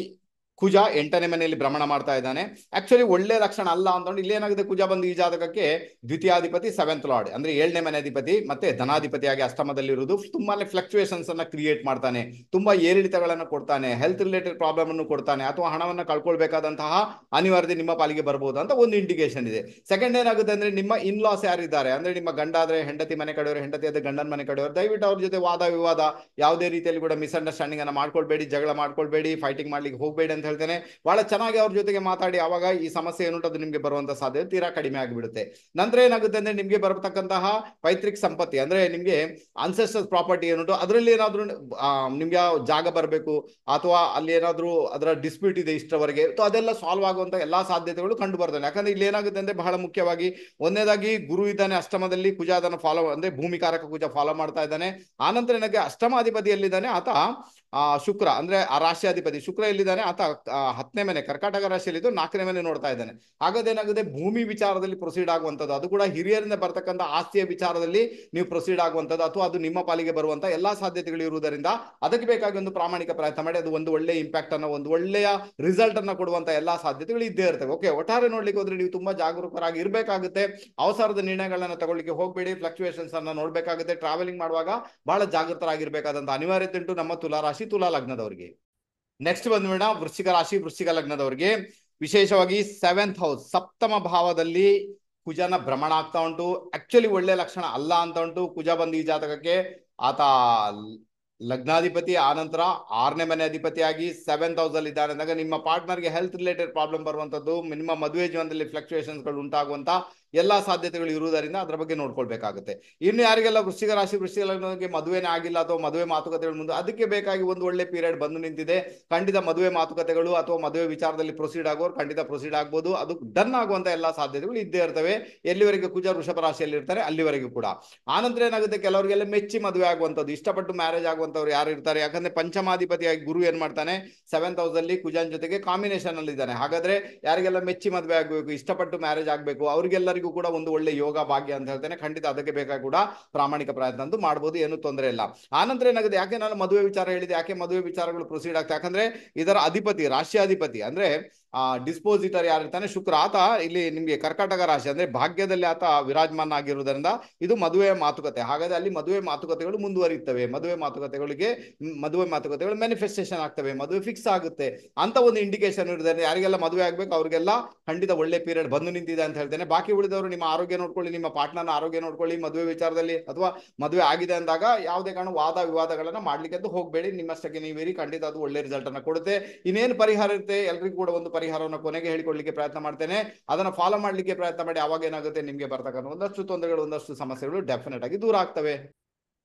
ಕುಜ 8ನೇ ಮನೆಯಲ್ಲಿ ಭ್ರಮಣ ಮಾಡ್ತಾ ಇದ್ದಾನೆ. ಆಕ್ಚುಲಿ ಒಳ್ಳೆ ಲಕ್ಷಣ ಅಲ್ಲ ಅಂತಂದ್ರೆ ಇಲ್ಲೇನಾಗುತ್ತೆ, ಕುಜ ಬಂದು ಈ ಜಾತಕಕ್ಕೆ ದ್ವಿತೀಯಾಧಿಪತಿ 7th ಲಾರ್ಡ್ ಅಂದ್ರೆ 7ನೇ ಮನೆ ಅಧಿಪತಿ ಮತ್ತೆ ಧನಾಧಿಪತಿಯಾಗಿ ಅಷ್ಟಮದಲ್ಲಿರುವುದು. ತುಂಬಾನೇ ಫ್ಲಕ್ಚುಯೇಷನ್ಸ್ ಅನ್ನ ಕ್ರಿಯೇಟ್ ಮಾಡ್ತಾನೆ, ತುಂಬಾ ಏರಿಳಿತಗಳನ್ನು ಕೊಡ್ತಾನೆ, ಹೆಲ್ತ್ ರಿಲೇಟೆಡ್ ಪ್ರಾಬ್ಲಮ್ ಅನ್ನು ಕೊಡ್ತಾನೆ, ಅಥವಾ ಹಣವನ್ನ ಕಳ್ಕೊಳ್ಬೇಕಾದಂತಹ ಅನಿವಾರ್ಯತೆ ನಿಮ್ಮ ಪಾಲಿಗೆ ಬರಬಹುದು ಅಂತ ಒಂದು ಇಂಡಿಕೇಶನ್ ಇದೆ. ಸೆಕೆಂಡ್ ಏನಾಗುತ್ತೆ ಅಂದ್ರೆ, ನಿಮ್ಮ ಇನ್ ಲಾಸ್ ಯಾರಿದ್ದಾರೆ ಅಂದ್ರೆ ನಿಮ್ಮ ಗಂಡ ಆದ್ರೆ ಹೆಂಡತಿ ಮನೆ ಕಡೆಯವರು, ಹೆಂಡತಿ ಆದ್ರೆ ಗಂಡನ ಮನೆ ಕಡೆಯವರು, ದಯವಿಟ್ಟು ಅವ್ರ ಜೊತೆ ವಾದ ವಿವಾದ ಯಾವುದೇ ರೀತಿಯಲ್ಲಿ ಕೂಡ ಮಿಸ್ಅಂಡರ್ಸ್ಟ್ಯಾಂಡಿಂಗ್ ಅನ್ನ ಮಾಡ್ಕೊಳ್ಬೇಡಿ, ಜಗಳ ಮಾಡ್ಕೊಳ್ಬೇಡಿ, ಫೈಟಿಂಗ್ ಮಾಡ್ಲಿಕ್ಕೆ ಹೋಗ್ಬೇಡಿ ಅಂತ ಹೇಳ್ತೇನೆ. ಬಹಳ ಚೆನ್ನಾಗಿ ಅವ್ರ ಜೊತೆಗೆ ಮಾತಾಡಿ, ಅವಾಗ ಈ ಸಮಸ್ಯೆ ಏನುಂಟು ಅದು ನಿಮ್ಗೆ ಬರುವಂತ ಸಾಧ್ಯತೆ ತೀರಾ ಕಡಿಮೆ ಆಗಿಬಿಡುತ್ತೆ. ನಂತರ ಏನಾಗುತ್ತೆ ಅಂದ್ರೆ, ನಿಮ್ಗೆ ಬರತಕ್ಕಂತಹ ಪೈತೃಕ್ ಸಂಪತ್ತಿ ಅಂದ್ರೆ ನಿಮ್ಗೆ ಅನ್ಸೆಸ್ಟರ್ಸ್ ಪ್ರಾಪರ್ಟಿ ಏನುಂಟು ಅದರಲ್ಲಿ ಏನಾದ್ರೂ ನಿಮ್ಗೆ ಜಾಗ ಬರಬೇಕು, ಅಥವಾ ಅಲ್ಲಿ ಏನಾದ್ರೂ ಅದರ ಡಿಸ್ಪ್ಯೂಟ್ ಇದೆ ಇಷ್ಟರವರೆಗೆ, ಅದೆಲ್ಲ ಸಾಲ್ವ್ ಆಗುವಂತ ಎಲ್ಲಾ ಸಾಧ್ಯತೆಗಳು ಕಂಡು ಬರ್ತದೆ. ಯಾಕಂದ್ರೆ ಇಲ್ಲಿ ಏನಾಗುತ್ತೆ ಅಂದ್ರೆ, ಬಹಳ ಮುಖ್ಯವಾಗಿ ಒಂದನೇದಾಗಿ ಗುರು ಇದ್ದಾನೆ ಅಷ್ಟಮದಲ್ಲಿ, ಕುಜ ಅದನ್ನು ಫಾಲೋ ಅಂದ್ರೆ ಭೂಮಿಕಾರಕ ಕುಜ ಫಾಲೋ ಮಾಡ್ತಾ ಇದ್ದಾನೆ. ಆನಂತರ ನನಗೆ ಅಷ್ಟಮಾಧಿಪತಿಯಲ್ಲಿದ್ದಾನೆ ಆತ ಶುಕ್ರ ಅಂದ್ರೆ ಆ ರಾಶಿಯಾಧಿಪತಿ ಶುಕ್ರ ಎಲ್ಲಿದ್ದಾನೆ, ಆತ 10ನೇ ಮನೆ ಕರ್ಕಾಟಕ ರಾಶಿಯಲ್ಲಿದ್ದು 4ನೇ ಮನೆ ನೋಡ್ತಾ ಇದ್ದಾನೆ. ಹಾಗಾದ್ರೆ ಏನಾಗುತ್ತೆ, ಭೂಮಿ ವಿಚಾರದಲ್ಲಿ ಪ್ರೊಸೀಡ್ ಆಗುವಂಥದ್ದು, ಅದು ಕೂಡ ಹಿರಿಯರಿಂದ ಬರ್ತಕ್ಕಂಥ ಆಸ್ತಿಯ ವಿಚಾರದಲ್ಲಿ ನೀವು ಪ್ರೊಸೀಡ್ ಆಗುವಂಥದ್ದು, ಅಥವಾ ಅದು ನಿಮ್ಮ ಪಾಲಿಗೆ ಬರುವಂತ ಎಲ್ಲಾ ಸಾಧ್ಯತೆಗಳು ಇರುವುದರಿಂದ ಅದಕ್ಕೆ ಬೇಕಾಗಿ ಒಂದು ಪ್ರಾಮಾಣಿಕ ಪ್ರಯತ್ನ ಮಾಡಿ, ಅದು ಒಂದು ಒಳ್ಳೆ ಇಂಪ್ಯಾಕ್ಟ್ ಅನ್ನ, ಒಂದು ಒಳ್ಳೆಯ ರಿಸಲ್ಟ್ ಅನ್ನ ಕೊಡುವಂತ ಎಲ್ಲಾ ಸಾಧ್ಯತೆಗಳು ಇದ್ದೇ ಇರ್ತವೆ. ಓಕೆ, ಒಟ್ಟಾರೆ ನೋಡ್ಲಿಕ್ಕೆ ಹೋದ್ರೆ ನೀವು ತುಂಬಾ ಜಾಗರೂಕರಾಗಿ ಇರಬೇಕಾಗುತ್ತೆ. ಅವಸರದ ನಿರ್ಣಯಗಳನ್ನ ತಗೊಳ್ಳಿಕ್ಕೆ ಹೋಗಬೇಡಿ, ಫ್ಲಕ್ಚುಯೇಷನ್ಸ್ ಅನ್ನ ನೋಡ್ಬೇಕಾಗುತ್ತೆ. ಟ್ರಾವೆಲಿಂಗ್ ಮಾಡುವಾಗ ಬಹಳ ಜಾಗೃತರಾಗಿರ್ಬೇಕಾದಂತ ಅನಿವಾರ್ಯತೆ ಉಂಟು ನಮ್ಮ ತುಲಾ ರಾಶಿ, ತುಲಾ ಲಗ್ನದವರಿಗೆ. ನೆಕ್ಸ್ಟ್ ಬಂದ್ಬೇಡ ವೃಶ್ಚಿಕ ರಾಶಿ, ವೃಶ್ಚಿಕ ಲಗ್ನದವರಿಗೆ ವಿಶೇಷವಾಗಿ 7th ಹೌಸ್, ಸಪ್ತಮ ಭಾವದಲ್ಲಿ ಕುಜನ ಭ್ರಮಣ ಆಗ್ತಾ ಉಂಟು. ಆಕ್ಚುಲಿ ಒಳ್ಳೆ ಲಕ್ಷಣ ಅಲ್ಲ ಅಂತ ಉಂಟು. ಕುಜ ಬಂದು ಈ ಜಾತಕಕ್ಕೆ ಆತ ಲಗ್ನಾಧಿಪತಿ, ಆನಂತರ 6ನೇ ಮನೆ ಅಧಿಪತಿಯಾಗಿ 7th ಹೌಸ್ ಅಲ್ಲಿ ಇದ್ದಾರೆ ಅಂದಾಗ ನಿಮ್ಮ ಪಾರ್ಟ್ನರ್ಗೆ ಹೆಲ್ತ್ ರಿಲೇಟೆಡ್ ಪ್ರಾಬ್ಲಮ್ ಬರುವಂತದ್ದು, ನಿಮ್ಮ ಮದುವೆ ಜೀವನದಲ್ಲಿ ಫ್ಲಕ್ಚುಯೇಷನ್ಸ್ ಗಳು ಉಂಟಾಗುವಂತ ಎಲ್ಲಾ ಸಾಧ್ಯತೆಗಳು ಇರುವುದರಿಂದ ಅದರ ಬಗ್ಗೆ ನೋಡ್ಕೊಳ್ಬೇಕಾಗುತ್ತೆ. ಇನ್ನು ಯಾರಿಗೆಲ್ಲ ವೃಶ್ಚಿಕ ರಾಶಿ, ವೃಶ್ಚಿಕ ಲಗ್ನಕ್ಕೆ ಮದುವೆನೇ ಆಗಿಲ್ಲ ಅಥವಾ ಮದುವೆ ಮಾತುಕತೆಗಳು ಮುಂದೆ, ಅದಕ್ಕೆ ಬೇಕಾಗಿ ಒಂದು ಒಳ್ಳೆ ಪೀರಿಯಡ್ ಬಂದು ನಿಂತಿದೆ. ಖಂಡಿತ ಮದುವೆ ಮಾತುಕತೆಗಳು ಅಥವಾ ಮದುವೆ ವಿಚಾರದಲ್ಲಿ ಪ್ರೊಸೀಡ್ ಆಗೋರು ಖಂಡಿತ ಪ್ರೊಸೀಡ್ ಆಗ್ಬೋದು. ಅದು ಡನ್ ಆಗುವಂತ ಎಲ್ಲಾ ಸಾಧ್ಯತೆಗಳು ಇದ್ದೇ ಇರ್ತವೆ, ಎಲ್ಲಿವರೆಗೆ ಕುಜ ವೃಷಭ ರಾಶಿಯಲ್ಲಿ ಇರ್ತಾರೆ ಅಲ್ಲಿವರೆಗೂ ಕೂಡ. ಆನಂತರ ಏನಾಗುತ್ತೆ, ಕೆಲವರಿಗೆಲ್ಲ ಮೆಚ್ಚಿ ಮದುವೆ ಆಗುವಂಥದ್ದು, ಇಷ್ಟಪಟ್ಟು ಮ್ಯಾರೇಜ್ ಆಗುವಂತವ್ರು ಯಾರು ಇರ್ತಾರೆ, ಯಾಕಂದ್ರೆ ಪಂಚಮಾಧಿಪತಿಯಾಗಿ ಗುರು ಏನ್ ಮಾಡ್ತಾನೆ 7th ಹೌಸ್ ಅಲ್ಲಿ ಕುಜನ್ ಜೊತೆಗೆ ಕಾಂಬಿನೇಷನ್ ಅಲ್ಲಿ ಇದ್ದಾನೆ. ಹಾಗಾದ್ರೆ ಯಾರಿಗೆಲ್ಲ ಮೆಚ್ಚಿ ಮದುವೆ ಆಗ್ಬೇಕು, ಇಷ್ಟಪಟ್ಟು ಮ್ಯಾರೇಜ್ ಆಗ್ಬೇಕು, ಅವ್ರಿಗೆಲ್ಲರಿಗೂ ಕೂಡ ಒಂದು ಒಳ್ಳೆ ಯೋಗ ಭಾಗ್ಯ ಅಂತ ಹೇಳ್ತೇನೆ. ಖಂಡಿತ ಅದಕ್ಕೆ ಬೇಕಾಗಿ ಕೂಡ ಪ್ರಾಮಾಣಿಕ ಪ್ರಯತ್ನ ಅಂತೂ ಮಾಡಬಹುದು, ಏನು ತೊಂದರೆ ಇಲ್ಲ. ಆನಂತರ ಏನಾಗುತ್ತೆ, ಯಾಕೆ ನಾನು ಮದುವೆ ವಿಚಾರ ಹೇಳಿದೆ, ಯಾಕೆ ಮದುವೆ ವಿಚಾರಗಳು ಪ್ರೊಸೀಡ್ ಆಗ್ತದೆ, ಯಾಕಂದ್ರೆ ಇದರ ಅಧಿಪತಿ ರಾಶಿಯಾಧಿಪತಿ ಅಂದ್ರೆ ಡಿಸ್ಪೋಸಿಟರ್ ಯಾರಿರ್ತಾನೆ ಶುಕ್ರ, ಆತ ಇಲ್ಲಿ ನಿಮ್ಗೆ ಕರ್ಕಾಟಕ ರಾಶಿ ಅಂದ್ರೆ ಭಾಗ್ಯದಲ್ಲಿ ಆತ ವಿರಾಜಮಾನ ಆಗಿರುವುದರಿಂದ ಇದು ಮದುವೆ ಮಾತುಕತೆ. ಹಾಗಾದ್ರೆ ಅಲ್ಲಿ ಮದುವೆ ಮಾತುಕತೆಗಳು ಮುಂದುವರಿಯುತ್ತವೆ, ಮದುವೆ ಮಾತುಕತೆಗಳು ಮ್ಯಾನಿಫೆಸ್ಟೇಷನ್ ಆಗ್ತವೆ, ಮದುವೆ ಫಿಕ್ಸ್ ಆಗುತ್ತೆ ಅಂತ ಒಂದು ಇಂಡಿಕೇಶನ್ ಇರುತ್ತದೆ. ಯಾರಿಗೆಲ್ಲ ಮದುವೆ ಆಗ್ಬೇಕು ಅವ್ರಿಗೆಲ್ಲ ಖಂಡಿತ ಒಳ್ಳೆ ಪೀರಿಯಡ್ ಬಂದು ನಿಂತಿದೆ ಅಂತ ಹೇಳ್ತೇನೆ. ಬಾಕಿ ಉಳಿದವರು ನಿಮ್ಮ ಆರೋಗ್ಯ ನೋಡ್ಕೊಳ್ಳಿ, ನಿಮ್ಮ ಪಾರ್ಟ್ನರ್ನ ಆರೋಗ್ಯ ನೋಡ್ಕೊಳ್ಳಿ. ಮದುವೆ ವಿಚಾರದಲ್ಲಿ ಅಥವಾ ಮದುವೆ ಆಗಿದೆ ಅಂದಾಗ ಯಾವುದೇ ಕಾರಣ ವಾದ ವಿವಾದಗಳನ್ನ ಮಾಡ್ಲಿಕ್ಕೆ ಹೋಗಬೇಡಿ, ನಿಮ್ಮಷ್ಟಕ್ಕೆ ನೀವೇರಿ, ಖಂಡಿತ ಅದು ಒಳ್ಳೆ ರಿಸಲ್ಟ್ ಅನ್ನ ಕೊಡುತ್ತೆ. ಇನ್ನೇನು ಪರಿಹಾರ ಇರುತ್ತೆ, ಎಲ್ರಿಗೂ ಕೂಡ ಒಂದು ಪರಿಹಾರವನ್ನು ಕೊನೆಗೆ ಹೇಳಿಕೊಳ್ಳಲಿಕ್ಕೆ ಪ್ರಯತ್ನ ಮಾಡ್ತೇನೆ, ಅದನ್ನ ಫಾಲೋ ಮಾಡ್ಲಿಕ್ಕೆ ಪ್ರಯತ್ನ ಮಾಡಿ. ಅವಾಗ ಏನಾಗುತ್ತೆ, ನಿಮ್ಗೆ ಬರ್ತಕ್ಕಂಥ ಒಂದಷ್ಟು ತೊಂದರೆಗಳು, ಒಂದಷ್ಟು ಸಮಸ್ಯೆಗಳು ಡೆಫಿನೆಟ್ ಆಗಿ ದೂರ ಆಗ್ತವೆ.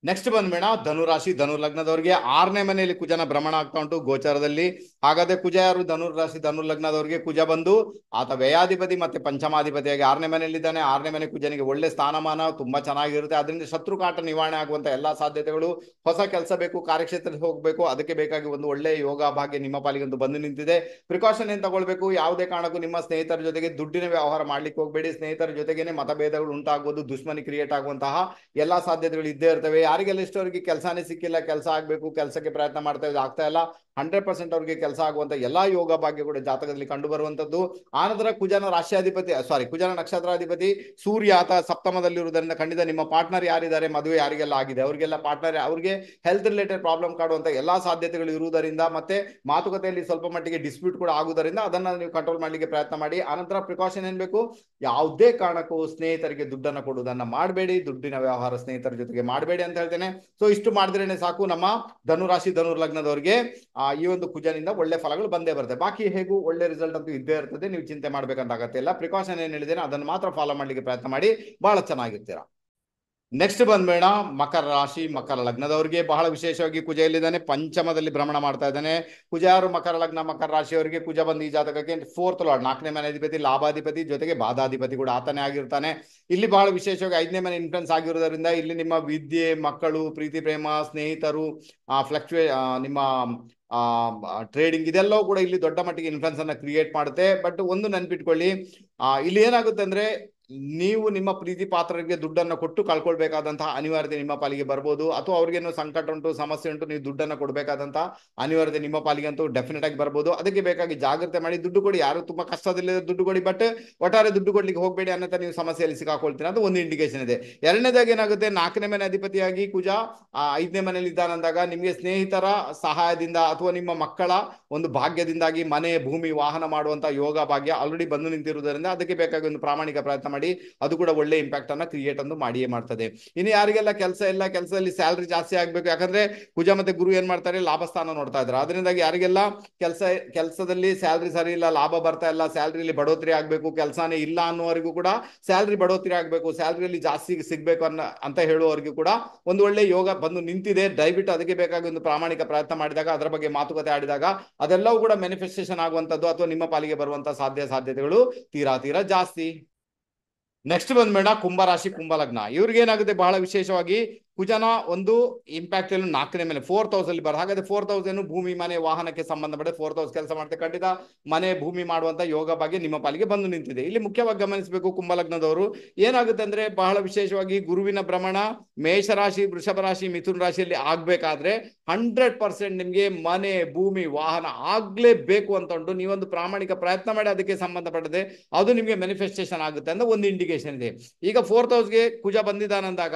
ನೆಕ್ಸ್ಟ್ ಬಂದ್ಬೇಡ ಧನುರಾಶಿ ಧನುರ್ಲಗ್ನದವ್ರಿಗೆ 6ನೇ ಮನೆಯಲ್ಲಿ ಕುಜನ ಭ್ರಮಣ ಆಗ್ತಾ ಉಂಟು ಗೋಚಾರದಲ್ಲಿ. ಹಾಗಾದ್ರೆ ಕುಜ ಯಾರು? ಧನುರಾಶಿ ಧನುರ್ಲಗ್ನದವ್ರಿಗೆ ಕುಜ ಬಂದು ಆತ ವ್ಯಯಾಧಿಪತಿ ಮತ್ತೆ ಪಂಚಮಾಧಿಪತಿಯಾಗಿ 6ನೇ ಮನೆಯಲ್ಲಿದ್ದಾನೆ. 6ನೇ ಮನೆ ಕುಜನಿಗೆ ಒಳ್ಳೆ ಸ್ಥಾನಮಾನ ತುಂಬಾ ಚೆನ್ನಾಗಿರುತ್ತೆ. ಅದರಿಂದ ಶತ್ರುಕಾಟ ನಿವಾರಣೆ ಆಗುವಂತ ಎಲ್ಲಾ ಸಾಧ್ಯತೆಗಳು, ಹೊಸ ಕೆಲಸ ಬೇಕು, ಕಾರ್ಯಕ್ಷೇತ್ರಕ್ಕೆ ಹೋಗಬೇಕು, ಅದಕ್ಕೆ ಬೇಕಾಗಿ ಒಂದು ಒಳ್ಳೆ ಯೋಗ ಭಾಗ್ಯ ನಿಮ್ಮ ಪಾಲಿಗಂತೂ ಬಂದು ನಿಂತಿದೆ. ಪ್ರಿಕಾಷನ್ ಏನ್ ತಗೊಳ್ಬೇಕು? ಯಾವುದೇ ಕಾರಣಕ್ಕೂ ನಿಮ್ಮ ಸ್ನೇಹಿತರ ಜೊತೆಗೆ ದುಡ್ಡಿನ ವ್ಯವಹಾರ ಮಾಡ್ಲಿಕ್ಕೆ ಹೋಗಬೇಡಿ. ಸ್ನೇಹಿತರ ಜೊತೆಗೇನೆ ಮತಭೇದಗಳು ಉಂಟಾಗಬಹುದು, ದುಶ್ಮನಿ ಕ್ರಿಯೇಟ್ ಆಗುವಂತಹ ಎಲ್ಲಾ ಸಾಧ್ಯತೆಗಳು ಇದ್ದೇ ಇರ್ತವೆ. ಯಾರಿಗೆಲ್ಲ ಇಷ್ಟವರಿಗೆ ಕೆಲಸನೇ ಸಿಕ್ಕಿಲ್ಲ, ಕೆಲಸ ಆಗ್ಬೇಕು, ಕೆಲಸಕ್ಕೆ ಪ್ರಯತ್ನ ಮಾಡ್ತಾ ಇದ್ದು ಆಗ್ತಾ ಇಲ್ಲ, 100% ಅವ್ರಿಗೆ ಕೆಲಸ ಆಗುವಂತ ಎಲ್ಲಾ ಯೋಗ ಭಾಗ್ಯ ಕೂಡ ಜಾತಕದಲ್ಲಿ ಕಂಡು ಬರುವಂತದ್ದು. ಆನಂತರ ಕುಜನ ರಾಶ್ಯಾಧಿಪತಿ ಕುಜನ ನಕ್ಷತ್ರಾಧಿಪತಿ ಸೂರ್ಯ ಆತ ಸಪ್ತಮದಲ್ಲಿರುವುದರಿಂದ ಖಂಡಿತ ನಿಮ್ಮ ಪಾರ್ಟ್ನರ್ ಯಾರಿದ್ದಾರೆ, ಮದುವೆ ಯಾರಿಗೆಲ್ಲ ಆಗಿದೆ ಅವರಿಗೆಲ್ಲ ಪಾರ್ಟ್ನರ್ ಅವ್ರಿಗೆ ಹೆಲ್ತ್ ರಿಲೇಟೆಡ್ ಪ್ರಾಬ್ಲಮ್ ಕಾಡುವಂತ ಎಲ್ಲಾ ಸಾಧ್ಯತೆಗಳು ಇರುವುದರಿಂದ, ಮತ್ತೆ ಮಾತುಕತೆಯಲ್ಲಿ ಸ್ವಲ್ಪ ಮಟ್ಟಿಗೆ ಡಿಸ್ಪ್ಯೂಟ್ ಕೂಡ ಆಗುವುದರಿಂದ ಅದನ್ನ ನೀವು ಕಂಟ್ರೋಲ್ ಮಾಡ್ಲಿಕ್ಕೆ ಪ್ರಯತ್ನ ಮಾಡಿ. ಆನಂತರ ಪ್ರಿಕಾಷನ್ ಏನ್ ಬೇಕು? ಯಾವುದೇ ಕಾರಣಕ್ಕೂ ಸ್ನೇಹಿತರಿಗೆ ದುಡ್ಡನ್ನು ಕೊಡುವುದನ್ನ ಮಾಡಬೇಡಿ, ದುಡ್ಡಿನ ವ್ಯವಹಾರ ಸ್ನೇಹಿತರ ಜೊತೆಗೆ ಮಾಡಬೇಡಿ ಅಂತ ಹೇಳ್ತೇನೆ. ಸೊ ಇಷ್ಟು ಮಾಡಿದ್ರೇನೆ ಸಾಕು ನಮ್ಮ ಧನುರಾಶಿ ಧನುರ್ಲಗ್ನದವರಿಗೆ ಈ ಒಂದು ಕುಜನಿಂದ ಒಳ್ಳೆ ಫಲಗಳು ಬಂದೇ ಬರುತ್ತೆ. ಬಾಕಿ ಹೇಗೂ ಒಳ್ಳೆ ರಿಸಲ್ಟ್ ಅಂತೂ ಇದ್ದೇ ಇರ್ತದೆ, ನೀವು ಚಿಂತೆ ಮಾಡ್ಬೇಕಂತ ಅಗತ್ಯ ಇಲ್ಲ. ಪ್ರಿಕಾಷನ್ ಏನ್ ಹೇಳಿದ್ದೇನೆ ಅದನ್ನು ಮಾತ್ರ ಫಾಲೋ ಮಾಡ್ಲಿಕ್ಕೆ ಪ್ರಯತ್ನ ಮಾಡಿ, ಬಹಳ ಚೆನ್ನಾಗಿರ್ತೀರಾ. ನೆಕ್ಸ್ಟ್ ಬಂದ್ಬೇಡ ಮಕರ ರಾಶಿ ಮಕರ ಲಗ್ನದವರಿಗೆ ಬಹಳ ವಿಶೇಷವಾಗಿ ಕುಜ ಇಲ್ಲಿದ್ದಾನೆ, ಪಂಚಮದಲ್ಲಿ ಭ್ರಮಣ ಮಾಡ್ತಾ ಇದ್ದಾನೆ. ಕುಜ ಯಾರು? ಮಕರ ಲಗ್ನ ಮಕರ ರಾಶಿಯವರಿಗೆ ಕುಜ ಬಂದು ಈ ಜಾತಕಕ್ಕೆ 4th ಲಾರ್ಡ್, 4ನೇ ಮನೆ ಅಧಿಪತಿ, ಲಾಭಾಧಿಪತಿ, ಜೊತೆಗೆ ಬಾಧಾಧಿಪತಿ ಕೂಡ ಆತನೇ ಆಗಿರ್ತಾನೆ. ಇಲ್ಲಿ ಬಹಳ ವಿಶೇಷವಾಗಿ 5ನೇ ಮನೆ ಇನ್ಫ್ಲುಯೆನ್ಸ್ ಆಗಿರೋದ್ರಿಂದ ಇಲ್ಲಿ ನಿಮ್ಮ ವಿದ್ಯೆ, ಮಕ್ಕಳು, ಪ್ರೀತಿ ಪ್ರೇಮ, ಸ್ನೇಹಿತರು, ನಿಮ್ಮ ಟ್ರೇಡಿಂಗ್ ಇದೆಲ್ಲವೂ ಕೂಡ ಇಲ್ಲಿ ದೊಡ್ಡ ಮಟ್ಟಿಗೆ ಇನ್ಫ್ಲುಯೆನ್ಸ್ ಅನ್ನ ಕ್ರಿಯೇಟ್ ಮಾಡುತ್ತೆ. ಬಟ್ ಒಂದು ನೆನ್ಪಿಟ್ಕೊಳ್ಳಿ, ಇಲ್ಲಿ ಏನಾಗುತ್ತೆ ಅಂದ್ರೆ ನೀವು ನಿಮ್ಮ ಪ್ರೀತಿ ಪಾತ್ರರಿಗೆ ದುಡ್ಡನ್ನು ಕೊಟ್ಟು ಕಳ್ಕೊಳ್ಬೇಕಾದಂತಹ ಅನಿವಾರ್ಯತೆ ನಿಮ್ಮ ಪಾಲಿಗೆ ಬರ್ಬೋದು, ಅಥವಾ ಅವ್ರಿಗೇನೋ ಸಂಕಟ ಉಂಟು, ಸಮಸ್ಯೆ ಉಂಟು, ನೀವು ದುಡ್ಡನ್ನು ಕೊಡಬೇಕಾದಂತಹ ಅನಿವಾರ್ಯತೆ ನಿಮ್ಮ ಪಾಲಿಗೆ ಅಂತೂ ಡೆಫಿನೆಟ್ ಆಗಿ ಬರ್ಬೋದು. ಅದಕ್ಕೆ ಬೇಕಾಗಿ ಜಾಗ್ರತೆ ಮಾಡಿ, ದುಡ್ಡು ಕೊಡಿ. ಯಾರು ತುಂಬಾ ಕಷ್ಟದಲ್ಲಿ ದುಡ್ಡು ಕೊಡಿ, ಬಟ್ ಒಟ್ಟಾರೆ ದುಡ್ಡು ಕೊಡ್ಲಿಕ್ಕೆ ಹೋಗಬೇಡಿ, ಅನ್ನೋ ನೀವು ಸಮಸ್ಯೆಯಲ್ಲಿ ಸಿಕ್ಕಾಕೊಳ್ತೀರಾ ಅಂತ ಒಂದು ಇಂಡಿಕೇಶನ್ ಇದೆ. ಎರಡನೇದಾಗಿ ಏನಾಗುತ್ತೆ, 4ನೇ ಮನೆ ಅಧಿಪತಿಯಾಗಿ ಕುಜ 5ನೇ ಮನೆಯಲ್ಲಿ ಇದ್ದಾನಂದಾಗ ನಿಮಗೆ ಸ್ನೇಹಿತರ ಸಹಾಯದಿಂದ ಅಥವಾ ನಿಮ್ಮ ಮಕ್ಕಳ ಒಂದು ಭಾಗ್ಯದಿಂದಾಗಿ ಮನೆ, ಭೂಮಿ, ವಾಹನ ಮಾಡುವಂತ ಯೋಗ ಭಾಗ್ಯ ಆಲ್ರೆಡಿ ಬಂದು ನಿಂತಿರುವುದರಿಂದ ಅದಕ್ಕೆ ಬೇಕಾಗಿ ಒಂದು ಪ್ರಾಮಾಣಿಕ ಪ್ರಯತ್ನ ಮಾಡಿ, ಅದು ಕೂಡ ಒಳ್ಳೆ ಇಂಪ್ಯಾಕ್ಟ್ ಅನ್ನ ಕ್ರಿಯೇಟ್ ಅನ್ನು ಮಾಡಿಯೇ ಮಾಡ್ತದೆ. ಇನ್ನು ಯಾರಿಗೆಲ್ಲ ಕೆಲಸ ಇಲ್ಲ, ಕೆಲಸದಲ್ಲಿ ಸ್ಯಾಲರಿ ಜಾಸ್ತಿ ಆಗ್ಬೇಕು, ಯಾಕಂದ್ರೆ ಕುಜ ಮತ್ತೆ ಗುರು ಏನ್ ಮಾಡ್ತಾರೆ, ಲಾಭ ಸ್ಥಾನ ನೋಡ್ತಾ ಇದ್ದಾರೆ. ಅದರಿಂದಾಗಿ ಯಾರಿಗೆಲ್ಲ ಕೆಲಸದಲ್ಲಿ ಸ್ಯಾಲರಿ ಸರಿ ಇಲ್ಲ, ಲಾಭ ಬರ್ತಾ ಇಲ್ಲ, ಸ್ಯಾಲರಿಲಿ ಬಡೋತ್ರಿ ಆಗ್ಬೇಕು, ಕೆಲಸನೇ ಇಲ್ಲ ಅನ್ನುವವರಿಗೂ ಕೂಡ ಸ್ಯಾಲರಿ ಬಡೋತ್ರಿ ಆಗ್ಬೇಕು, ಸ್ಯಾಲರಿಯಲ್ಲಿ ಜಾಸ್ತಿ ಸಿಗ್ಬೇಕು ಅಂತ ಹೇಳುವವರಿಗೂ ಕೂಡ ಒಂದು ಒಳ್ಳೆ ಯೋಗ ಬಂದು ನಿಂತಿದೆ. ದಯವಿಟ್ಟು ಅದಕ್ಕೆ ಬೇಕಾಗಿ ಒಂದು ಪ್ರಾಮಾಣಿಕ ಪ್ರಯತ್ನ ಮಾಡಿದಾಗ, ಅದರ ಬಗ್ಗೆ ಮಾತುಕತೆ ಆಡಿದಾಗ ಅದೆಲ್ಲವೂ ಕೂಡ ಮ್ಯಾನಿಫೆಸ್ಟೇಷನ್ ಆಗುವಂತದ್ದು ಅಥವಾ ನಿಮ್ಮ ಪಾಲಿಗೆ ಬರುವಂತಹ ಸಾಧ್ಯತೆಗಳು ತೀರಾ ಜಾಸ್ತಿ. ನೆಕ್ಸ್ಟ್ ಬಂದ್ಬೇಡ ಕುಂಭರಾಶಿ ಕುಂಭಲಗ್ನ. ಇವ್ರಿಗೆ ಏನಾಗುತ್ತೆ, ಬಹಳ ವಿಶೇಷವಾಗಿ ಕುಜನ ಒಂದು ಇಂಪ್ಯಾಕ್ಟ್ ಏನು 4ನೇ ಮನೆ 4th ಹೌಸ್ ಅಲ್ಲಿ ಬರ. ಹಾಗಾದ್ರೆ 4th ಹೌಸ್ ಏನು? ಭೂಮಿ, ಮನೆ, ವಾಹನಕ್ಕೆ ಸಂಬಂಧಪಟ್ಟ 4th ಹೌಸ್ ಕೆಲಸ ಮಾಡುತ್ತೆ. ಖಂಡಿತ ಮನೆ, ಭೂಮಿ ಮಾಡುವಂತ ಯೋಗ ಬಗ್ಗೆ ನಿಮ್ಮ ಪಾಲಿಗೆ ಬಂದು ನಿಂತಿದೆ. ಇಲ್ಲಿ ಮುಖ್ಯವಾಗಿ ಗಮನಿಸಬೇಕು, ಕುಂಭಲಗ್ನದವರು ಏನಾಗುತ್ತೆ ಅಂದ್ರೆ ಬಹಳ ವಿಶೇಷವಾಗಿ ಗುರುವಿನ ಭ್ರಮಣ ಮೇಷರಾಶಿ, ವೃಷಭ ರಾಶಿ, ಮಿಥುನ ರಾಶಿಯಲ್ಲಿ ಆಗ್ಬೇಕಾದ್ರೆ 100% ನಿಮ್ಗೆ ಮನೆ, ಭೂಮಿ, ವಾಹನ ಆಗ್ಲೇಬೇಕು ಅಂತ ಉಂಟು. ನೀವೊಂದು ಪ್ರಾಮಾಣಿಕ ಪ್ರಯತ್ನ ಮಾಡಿ ಅದಕ್ಕೆ ಸಂಬಂಧಪಟ್ಟದೆ ಅದು ನಿಮ್ಗೆ ಮ್ಯಾನಿಫೆಸ್ಟೇಷನ್ ಆಗುತ್ತೆ ಅಂತ ಒಂದು ಇಂಡಿಕೇಶನ್ ಇದೆ. ಈಗ 4th ಹೌಸ್ಗೆ ಕುಜ ಬಂದಿದ್ದಾನಂದಾಗ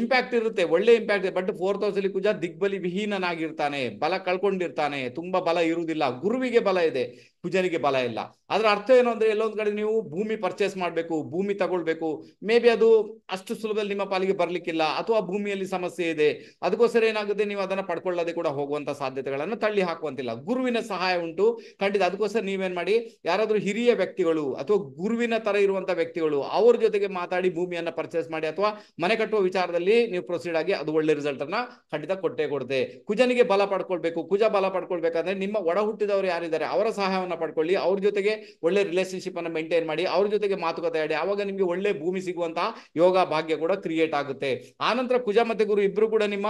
ಇಂಪ್ಯಾಕ್ಟ್ ಇರುತ್ತೆ, ಒಳ್ಳೆ ಇಂಪ್ಯಾಕ್ಟ್ ಇದೆ. ಬಟ್ 4th ಹೌಸ್ ಅಲ್ಲಿ ಕುಜ ದಿಗ್ಬಲಿ ವಿಹೀನನಾಗಿರ್ತಾನೆ, ಬಲ ಕಳ್ಕೊಂಡಿರ್ತಾನೆ, ತುಂಬಾ ಬಲ ಇರುವುದಿಲ್ಲ. ಗುರುವಿಗೆ ಬಲ ಇದೆ, ಕುಜನಿಗೆ ಬಲ ಇಲ್ಲ. ಅದರ ಅರ್ಥ ಏನು ಅಂದ್ರೆ, ಎಲ್ಲೊಂದ್ ಕಡೆ ನೀವು ಭೂಮಿ ಪರ್ಚೇಸ್ ಮಾಡಬೇಕು, ಭೂಮಿ ತಗೊಳ್ಬೇಕು, ಮೇ ಬಿ ಅದು ಅಷ್ಟು ಸುಲಭದಲ್ಲಿ ನಿಮ್ಮ ಪಾಲಿಗೆ ಬರ್ಲಿಕ್ಕಿಲ್ಲ, ಅಥವಾ ಭೂಮಿಯಲ್ಲಿ ಸಮಸ್ಯೆ ಇದೆ. ಅದಕ್ಕೋಸ್ಕರ ಏನಾಗುತ್ತೆ, ನೀವು ಅದನ್ನ ಪಡ್ಕೊಳ್ಳದೆ ಕೂಡ ಹೋಗುವಂತ ಸಾಧ್ಯತೆಗಳನ್ನು ತಳ್ಳಿ ಹಾಕುವಂತಿಲ್ಲ. ಗುರುವಿನ ಸಹಾಯ ಉಂಟು ಖಂಡಿತ. ಅದಕ್ಕೋಸ್ಕರ ನೀವೇನ್ ಮಾಡಿ, ಯಾರಾದ್ರೂ ಹಿರಿಯ ವ್ಯಕ್ತಿಗಳು ಅಥವಾ ಗುರುವಿನ ತರ ಇರುವಂತ ವ್ಯಕ್ತಿಗಳು ಅವ್ರ ಜೊತೆಗೆ ಮಾತಾಡಿ ಭೂಮಿಯನ್ನ ಪರ್ಚೇಸ್ ಮಾಡಿ, ಅಥವಾ ಮನೆ ಕಟ್ಟುವ ವಿಚಾರದಲ್ಲಿ ನೀವು ಪ್ರೊಸೀಡ್ ಆಗಿ, ಅದು ಒಳ್ಳೆ ರಿಸಲ್ಟ್ ಅನ್ನ ಖಂಡಿತ ಕೊಟ್ಟೇ ಕೊಡುತ್ತೆ. ಕುಜನಿಗೆ ಬಲ ಪಡ್ಕೊಳ್ಬೇಕು. ಕುಜ ಬಲ ಪಡ್ಕೊಳ್ಬೇಕಂದ್ರೆ ನಿಮ್ಮ ಒಡ ಹುಟ್ಟಿದವರು ಯಾರಿದ್ದಾರೆ ಅವರ ಸಹಾಯವನ್ನು ಪಡ್ಕೊಳ್ಳಿ, ಅವ್ರ ಜೊತೆಗೆ ಒಳ್ಳೆ ರಿಲೇಶನ್ಶಿಪ್ ಅನ್ನು ಮೇಂಟೈನ್ ಮಾಡಿ, ಅವ್ರ ಜೊತೆಗೆ ಮಾತುಕತೆ ಆಡಿ, ಆವಾಗ ನಿಮ್ಗೆ ಒಳ್ಳೆ ಭೂಮಿ ಸಿಗುವಂತಹ ಯೋಗ ಭಾಗ್ಯ ಕೂಡ ಕ್ರಿಯೇಟ್ ಆಗುತ್ತೆ. ಆನಂತರ ಕುಜ ಮತ್ತೆ ಗುರು ಇಬ್ರು ಕೂಡ ನಿಮ್ಮ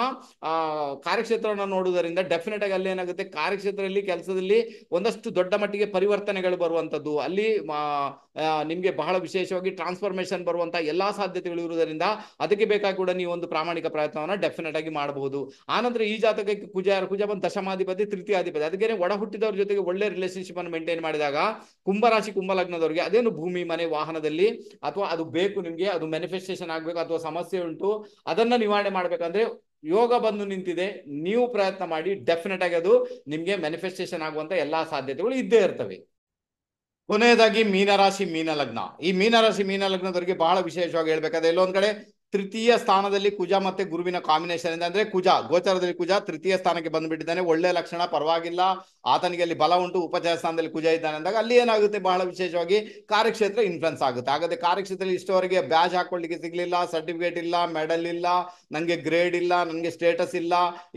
ಕಾರ್ಯಕ್ಷೇತ್ರವನ್ನು ನೋಡುವುದರಿಂದ ಡೆಫಿನೆಟ್ ಆಗಿ ಅಲ್ಲಿ ಏನಾಗುತ್ತೆ, ಕಾರ್ಯಕ್ಷೇತ್ರದಲ್ಲಿ ಕೆಲಸದಲ್ಲಿ ಒಂದಷ್ಟು ದೊಡ್ಡ ಮಟ್ಟಿಗೆ ಪರಿವರ್ತನೆಗಳು ಬರುವಂತದ್ದು, ಅಲ್ಲಿ ನಿಮ್ಗೆ ಬಹಳ ವಿಶೇಷವಾಗಿ ಟ್ರಾನ್ಸ್ಫಾರ್ಮೇಶನ್ ಬರುವಂತ ಎಲ್ಲಾ ಸಾಧ್ಯತೆಗಳು ಇರುವುದರಿಂದ ಅದಕ್ಕೆ ಬೇಕಾಗಿ ಕೂಡ ನೀವು ಒಂದು ಪ್ರಾಮಾಣಿಕ ಪ್ರಯತ್ನವನ್ನ ಡೆಫಿನೆಟ್ ಆಗಿ ಮಾಡಬಹುದು. ಆನಂತರ ಈ ಜಾತಕಕ್ಕೆ ಕುಜ ಬಂದು ದಶಮಾಧಿಪತಿ, ತೃತೀಯಾಧಿಪತಿ. ಅದಕ್ಕೆ ಒಡ ಹುಟ್ಟಿದವ್ರ ಜೊತೆಗೆ ಒಳ್ಳೆ ರಿಲೇಶನ್ಶಿಪ್ ಅನ್ನು ಮೇಂಟೈನ್ ಮಾಡಿದಾಗ ಕುಂಭರಾಶಿ ಕುಂಭಲಗ್ನದವರಿಗೆ ಅದೇನು ಭೂಮಿ, ಮನೆ, ವಾಹನದಲ್ಲಿ ಅಥವಾ ಅದು ಬೇಕು ನಿಮ್ಗೆ, ಅದು ಮ್ಯಾನಿಫೆಸ್ಟೇಷನ್ ಆಗ್ಬೇಕು, ಅಥವಾ ಸಮಸ್ಯೆ ಉಂಟು ಅದನ್ನ ನಿವಾರಣೆ ಮಾಡ್ಬೇಕಂದ್ರೆ ಯೋಗ ಬಂದು ನಿಂತಿದೆ, ನೀವು ಪ್ರಯತ್ನ ಮಾಡಿ, ಡೆಫಿನೆಟ್ ಆಗಿ ಅದು ನಿಮ್ಗೆ ಮ್ಯಾನಿಫೆಸ್ಟೇಷನ್ ಆಗುವಂತ ಎಲ್ಲಾ ಸಾಧ್ಯತೆಗಳು ಇದ್ದೇ ಇರ್ತವೆ. ಕೊನೆಯದಾಗಿ ಮೀನರಾಶಿ ಮೀನಲಗ್ನ. ಈ ಮೀನರಾಶಿ ಮೀನಲಗ್ನದವರಿಗೆ ಬಹಳ ವಿಶೇಷವಾಗಿ ಹೇಳ್ಬೇಕಾದ್ರೆ, ಎಲ್ಲೊಂದ್ ಕಡೆ ತೃತೀಯ ಸ್ಥಾನದಲ್ಲಿ ಕುಜ ಮತ್ತೆ ಗುರುವಿನ ಕಾಂಬಿನೇಷನ್ ಇದೆ. ಅಂದ್ರೆ ಕುಜ ಗೋಚರದಲ್ಲಿ ಕುಜ ತೃತೀಯ ಸ್ಥಾನಕ್ಕೆ ಬಂದ್ಬಿಟ್ಟಿದ್ದಾನೆ, ಒಳ್ಳೆ ಲಕ್ಷಣ, ಪರವಾಗಿಲ್ಲ, ಆತನಿಗೆ ಅಲ್ಲಿ ಬಲ ಉಂಟು, ಉಪಚಯ ಸ್ಥಾನದಲ್ಲಿ ಕುಜ ಇದ್ದಾನೆ ಅಂದಾಗ ಅಲ್ಲಿ ಏನಾಗುತ್ತೆ, ಬಹಳ ವಿಶೇಷವಾಗಿ ಕಾರ್ಯಕ್ಷೇತ್ರ ಇನ್ಫ್ಲುಯೆನ್ಸ್ ಆಗುತ್ತೆ. ಹಾಗಾದ್ರೆ ಕಾರ್ಯಕ್ಷೇತ್ರದಲ್ಲಿ ಇಷ್ಟವರೆಗೆ ಬ್ಯಾಜ್ ಹಾಕೊಳ್ಳಿಕ್ಕೆ ಸಿಗ್ಲಿಲ್ಲ, ಸರ್ಟಿಫಿಕೇಟ್ ಇಲ್ಲ, ಮೆಡಲ್ ಇಲ್ಲ, ನನಗೆ ಗ್ರೇಡ್ ಇಲ್ಲ, ನನಗೆ ಸ್ಟೇಟಸ್ ಇಲ್ಲ,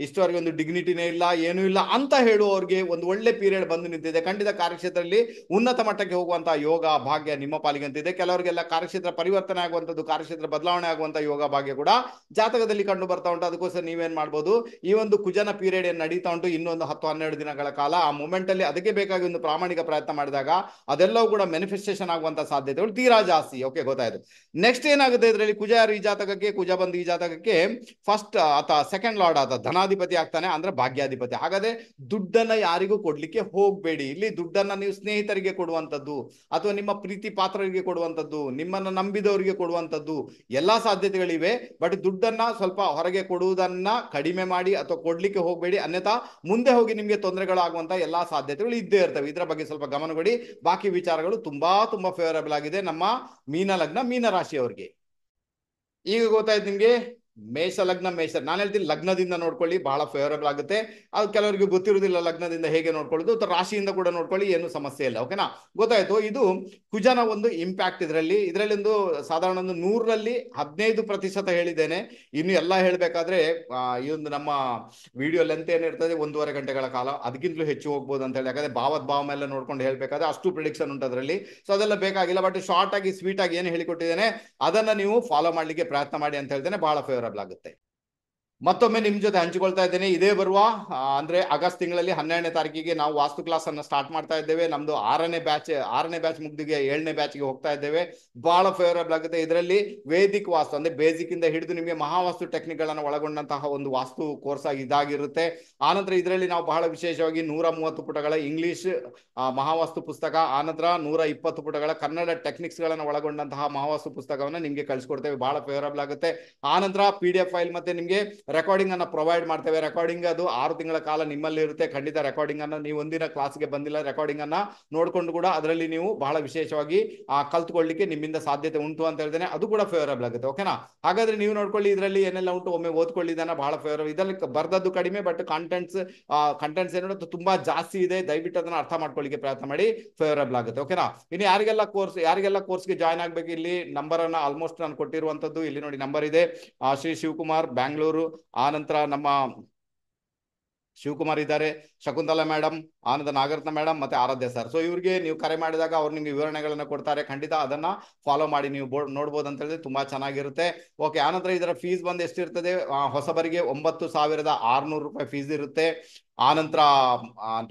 ಇಷ್ಟವರೆಗೆ ಒಂದು ಡಿಗ್ನಿಟಿನೇ ಇಲ್ಲ, ಏನೂ ಇಲ್ಲ ಅಂತ ಹೇಳುವವರಿಗೆ ಒಂದು ಒಳ್ಳೆ ಪೀರಿಯಡ್ ಬಂದು ನಿಂತಿದೆ. ಖಂಡಿತ ಕಾರ್ಯಕ್ಷೇತ್ರದಲ್ಲಿ ಉನ್ನತ ಮಟ್ಟಕ್ಕೆ ಹೋಗುವಂತಹ ಯೋಗ ಭಾಗ್ಯ ನಿಮ್ಮ ಪಾಲಿಗೆ ಅಂತಿದೆ. ಕೆಲವರಿಗೆಲ್ಲ ಕಾರ್ಯಕ್ಷೇತ್ರ ಪರಿವರ್ತನೆ ಆಗುವಂಥದ್ದು, ಕಾರ್ಯಕ್ಷೇತ್ರ ಬದಲಾವಣೆ ಆಗುವಂತ ಯೋಗ ಭಾಗ್ಯ ಕೂಡ ಜಾತಕದಲ್ಲಿ ಕಂಡು ಬರ್ತಾ ಉಂಟು. ಅದಕ್ಕೋಸ್ಕರ ನೀವೇನ್ ಮಾಡ್ಬೋದು, ಈ ಒಂದು ಕುಜನ ಪೀರಿಯಡ್ ಏನ್ ನಡೀತಾ ಉಂಟು ಇನ್ನೊಂದು 10-12 ದಿನಗಳ ಕಾಲ, ಆ ಮೂಮೆಂಟ್ ಅಲ್ಲಿ ಅದಕ್ಕೆ ಬೇಕಾಗಿ ಒಂದು ಪ್ರಾಮಾಣಿಕ ಪ್ರಯತ್ನ ಮಾಡಿದಾಗ ಅದೆಲ್ಲವೂ ಕೂಡ ಮ್ಯಾನಿಫೆಸ್ಟೇಷನ್ ಆಗುವಂತ ಸಾಧ್ಯತೆಗಳು ತೀರಾ ಜಾಸ್ತಿ. ಓಕೆ, ಗೊತ್ತಾಯ್ತು. ನೆಕ್ಸ್ಟ್ ಏನಾಗುತ್ತೆ ಇದರಲ್ಲಿ, ಕುಜ ಯಾರು ಈ ಜಾತಕಕ್ಕೆ, ಕುಜ ಬಂದು ಈ ಜಾತಕಕ್ಕೆ ಫಸ್ಟ್ ಆತ ಸೆಕೆಂಡ್ ಲಾರ್ಡ್ ಆತ ಧನಾಧಿಪತಿ ಆಗ್ತಾನೆ, ಅಂದ್ರೆ ಭಾಗ್ಯಾಧಿಪತಿ. ಹಾಗಾದ್ರೆ ದುಡ್ಡನ್ನ ಯಾರಿಗೂ ಕೊಡ್ಲಿಕ್ಕೆ ಹೋಗ್ಬೇಡಿ. ಇಲ್ಲಿ ದುಡ್ಡನ್ನ ನೀವು ಸ್ನೇಹಿತರಿಗೆ ಕೊಡುವಂತದ್ದು, ಅಥವಾ ನಿಮ್ಮ ಪ್ರೀತಿ ಪಾತ್ರರಿಗೆ ಕೊಡುವಂತದ್ದು, ನಿಮ್ಮನ್ನ ನಂಬಿದವರಿಗೆ ಕೊಡುವಂತದ್ದು ಎಲ್ಲಾ ಸಾಧ್ಯತೆಗಳಿವೆ. ಬಟ್ ದುಡ್ಡನ್ನ ಸ್ವಲ್ಪ ಹೊರಗೆ ಕೊಡುವುದನ್ನ ಕಡಿಮೆ ಮಾಡಿ ಅಥವಾ ಕೊಡ್ಲಿಕ್ಕೆ ಹೋಗಬೇಡಿ, ಅನ್ಯಥಾ ಮುಂದೆ ಹೋಗಿ ನಿಮ್ಗೆ ತೊಂದರೆಗಳಾಗುವಂತ ಎಲ್ಲಾ ಸಾಧ್ಯತೆಗಳು ಇದ್ದೇ ಇರ್ತವೆ. ಇದರ ಬಗ್ಗೆ ಸ್ವಲ್ಪ ಗಮನ ಕೊಡಿ. ಬಾಕಿ ವಿಚಾರಗಳು ತುಂಬಾ ಫೇವರಬಲ್ ಆಗಿದೆ ನಮ್ಮ ಮೀನ ಲಗ್ನ ಮೀನ ರಾಶಿಯವರಿಗೆ. ಈಗ ಗೊತ್ತಾಯ್ತು ನಿಮ್ಗೆ ಮೇಷ ಲಗ್ನ ಮೇಷ, ನಾನು ಹೇಳ್ತೀನಿ ಲಗ್ನದಿಂದ ನೋಡ್ಕೊಳ್ಳಿ, ಬಹಳ ಫೇವರಬಲ್ ಆಗುತ್ತೆ. ಅದು ಕೆಲವರಿಗೆ ಗೊತ್ತಿರುವುದಿಲ್ಲ ಲಗ್ನದಿಂದ ಹೇಗೆ ನೋಡ್ಕೊಳ್ಳೋದು, ಅಥವಾ ರಾಶಿಯಿಂದ ಕೂಡ ನೋಡ್ಕೊಳ್ಳಿ, ಏನು ಸಮಸ್ಯೆ ಇಲ್ಲ. ಓಕೆನಾ, ಗೊತ್ತಾಯ್ತು. ಇದು ಕುಜನ ಒಂದು ಇಂಪ್ಯಾಕ್ಟ್ ಇದರಲ್ಲಿ ಒಂದು ಸಾಧಾರಣ ಒಂದು 100ರಲ್ಲಿ 15% ಹೇಳಿದ್ದೇನೆ. ಇನ್ನು ಎಲ್ಲ ಹೇಳ್ಬೇಕಾದ್ರೆ ಈ ಒಂದು ನಮ್ಮ ವಿಡಿಯೋ ಲೆಂತ್ ಏನಿರ್ತದೆ 1.5 ಗಂಟೆಗಳ ಕಾಲ, ಅದಕ್ಕಿಂತಲೂ ಹೆಚ್ಚು ಹೋಗ್ಬೋದು ಅಂತ ಹೇಳಿ. ಯಾಕಂದ್ರೆ ಭಾವ ಮೇಲೆ ನೋಡ್ಕೊಂಡು ಹೇಳ್ಬೇಕಾದ್ರೆ ಅಷ್ಟು ಪ್ರಿಡಿಕ್ಷನ್ ಉಂಟು ಅದರಲ್ಲಿ, ಸೊ ಅದೆಲ್ಲ ಬೇಕಾಗಿಲ್ಲ. ಬಟ್ ಶಾರ್ಟ್ ಆಗಿ ಸ್ವೀಟ್ ಆಗಿ ಏನು ಹೇಳಿಕೊಟ್ಟಿದ್ದೇನೆ ಅದನ್ನ ನೀವು ಫಾಲೋ ಮಾಡ್ಲಿಕ್ಕೆ ಪ್ರಯತ್ನ ಮಾಡಿ ಅಂತ ಹೇಳ್ತೇನೆ, ಬಹಳ ಫೇವರಬಲ್ ಆಗುತ್ತೆ. ಮತ್ತೊಮ್ಮೆ ನಿಮ್ ಜೊತೆ ಹಂಚಿಕೊಳ್ತಾ ಇದ್ದೇನೆ, ಇದೇ ಬರುವ ಅಂದ್ರೆ ಆಗಸ್ಟ್ ತಿಂಗಳಲ್ಲಿ 12ನೇ ತಾರೀಕಿಗೆ ನಾವು ವಾಸ್ತು ಕ್ಲಾಸ್ ಅನ್ನ ಸ್ಟಾರ್ಟ್ ಮಾಡ್ತಾ ಇದ್ದೇವೆ. ನಮ್ದು 6ನೇ ಬ್ಯಾಚ್ ಮುಗ್ದಿಗೆ 7ನೇ ಬ್ಯಾಚ್ಗೆ ಹೋಗ್ತಾ ಇದ್ದೇವೆ. ಬಹಳ ಫೇವರಬಲ್ ಆಗುತ್ತೆ. ಇದರಲ್ಲಿ ವೇದಿಕ್ ವಾಸ್ತು ಅಂದ್ರೆ ಬೇಸಿಕ್ ಇಂದ ಹಿಡಿದು ನಿಮಗೆ ಮಹಾವಾಸ್ತು ಟೆಕ್ನಿಕ್ ಗಳನ್ನ ಒಳಗೊಂಡಂತಹ ಒಂದು ವಾಸ್ತು ಕೋರ್ಸ್ ಆಗಿ ಇದಾಗಿರುತ್ತೆ. ಆನಂತರ ಇದರಲ್ಲಿ ನಾವು ಬಹಳ ವಿಶೇಷವಾಗಿ 130 ಪುಟಗಳ ಇಂಗ್ಲಿಷ್ ಮಹಾವಾಸ್ತು ಪುಸ್ತಕ, ಆನಂತರ 120 ಪುಟಗಳ ಕನ್ನಡ ಟೆಕ್ನಿಕ್ಸ್ ಗಳನ್ನ ಒಳಗೊಂಡಂತಹ ಮಹಾವಾಸ್ತು ಪುಸ್ತಕವನ್ನ ನಿಮ್ಗೆ ಕಳಿಸ್ಕೊಡ್ತೇವೆ. ಬಹಳ ಫೇವರಬಲ್ ಆಗುತ್ತೆ. ಆನಂತರ PDF ಫೈಲ್ ಮತ್ತೆ ನಿಮ್ಗೆ ರೆಕಾರ್ಡಿಂಗ್ ಅನ್ನ ಪ್ರೊವೈಡ್ ಮಾಡ್ತೇವೆ. ರೆಕಾರ್ಡಿಂಗ್ ಅದು 6 ತಿಂಗಳ ಕಾಲ ನಿಮ್ಮಲ್ಲಿ ಇರುತ್ತೆ. ಖಂಡಿತ ರೆಕಾರ್ಡಿಂಗ್ ಅನ್ನ ನೀವು ಒಂದಿನ ಕ್ಲಾಸ್ಗೆ ಬಂದಿಲ್ಲ, ರೆಕಾರ್ಡಿಂಗ್ ಅನ್ನ ನೋಡ್ಕೊಂಡು ಕೂಡ ಅದರಲ್ಲಿ ನೀವು ಬಹಳ ವಿಶೇಷವಾಗಿ ಕಲ್ತ್ಕೊಳ್ಳಿಕ್ಕೆ ನಿಮ್ಮಿಂದ ಸಾಧ್ಯತೆ ಉಂಟು ಅಂತ ಹೇಳ್ತೇನೆ. ಅದು ಕೂಡ ಫೇವರಬಲ್ ಆಗುತ್ತೆ. ಓಕೆನಾ, ಹಾಗಾದ್ರೆ ನೀವು ನೋಡ್ಕೊಳ್ಳಿ ಇದರಲ್ಲಿ ಏನೆಲ್ಲ ಉಂಟು, ಒಮ್ಮೆ ಓದ್ಕೊಳ್ಳಿ ಇದನ್ನ. ಬಹಳ ಫೇವರಬಲ್. ಇದರಲ್ಲಿ ಬರ್ದದ್ದು ಕಡಿಮೆ, ಬಟ್ ಕಂಟೆಂಟ್ಸ್ ಏನೋ ತುಂಬಾ ಜಾಸ್ತಿ ಇದೆ. ದಯವಿಟ್ಟು ಅದನ್ನ ಅರ್ಥ ಮಾಡ್ಕೊಳ್ಳಿಕ್ಕೆ ಪ್ರಯತ್ನ ಮಾಡಿ, ಫೇವರಬಲ್ ಆಗುತ್ತೆ. ಓಕೆನಾ, ಇನ್ನು ಯಾರಿಗೆಲ್ಲ ಕೋರ್ಸ್ಗೆ ಜಾಯ್ನ್ ಆಗ್ಬೇಕು, ಇಲ್ಲಿ ನಂಬರ್ ಅನ್ನ ಆಲ್ಮೋಸ್ಟ್ ನಾನು ಕೊಟ್ಟಿರುವಂತದ್ದು ಇಲ್ಲಿ ನೋಡಿ, ನಂಬರ್ ಇದೆ. ಶ್ರೀ ಶಿವಕುಮಾರ್ ಬ್ಯಾಂಗ್ಳೂರು, ಆನಂತರ ನಮ್ಮ ಶಿವಕುಮಾರ್ ಇದ್ದಾರೆ, ಶಕುಂತಲಾ ಮೇಡಮ್, ಆನಂದ ನಾಗರತ್ನ ಮೇಡಮ್, ಮತ್ತೆ ಆರಾಧ್ಯ ಸರ್. ಸೊ ಇವ್ರಿಗೆ ನೀವು ಕರೆ ಮಾಡಿದಾಗ ಅವ್ರು ನಿಮ್ಗೆ ವಿವರಣೆಗಳನ್ನ ಕೊಡ್ತಾರೆ. ಖಂಡಿತ ಅದನ್ನ ಫಾಲೋ ಮಾಡಿ ನೀವು ನೋಡ್ಬೋದು ಅಂತ ಹೇಳಿದ್ರೆ ತುಂಬಾ ಚೆನ್ನಾಗಿರುತ್ತೆ. ಓಕೆ, ಆನಂತರ ಇದರ ಫೀಸ್ ಬಂದು ಎಷ್ಟಿರ್ತದೆ, ಹೊಸಬರಿಗೆ 9,600 ರೂಪಾಯಿ ಫೀಸ್ ಇರುತ್ತೆ. ಆನಂತರ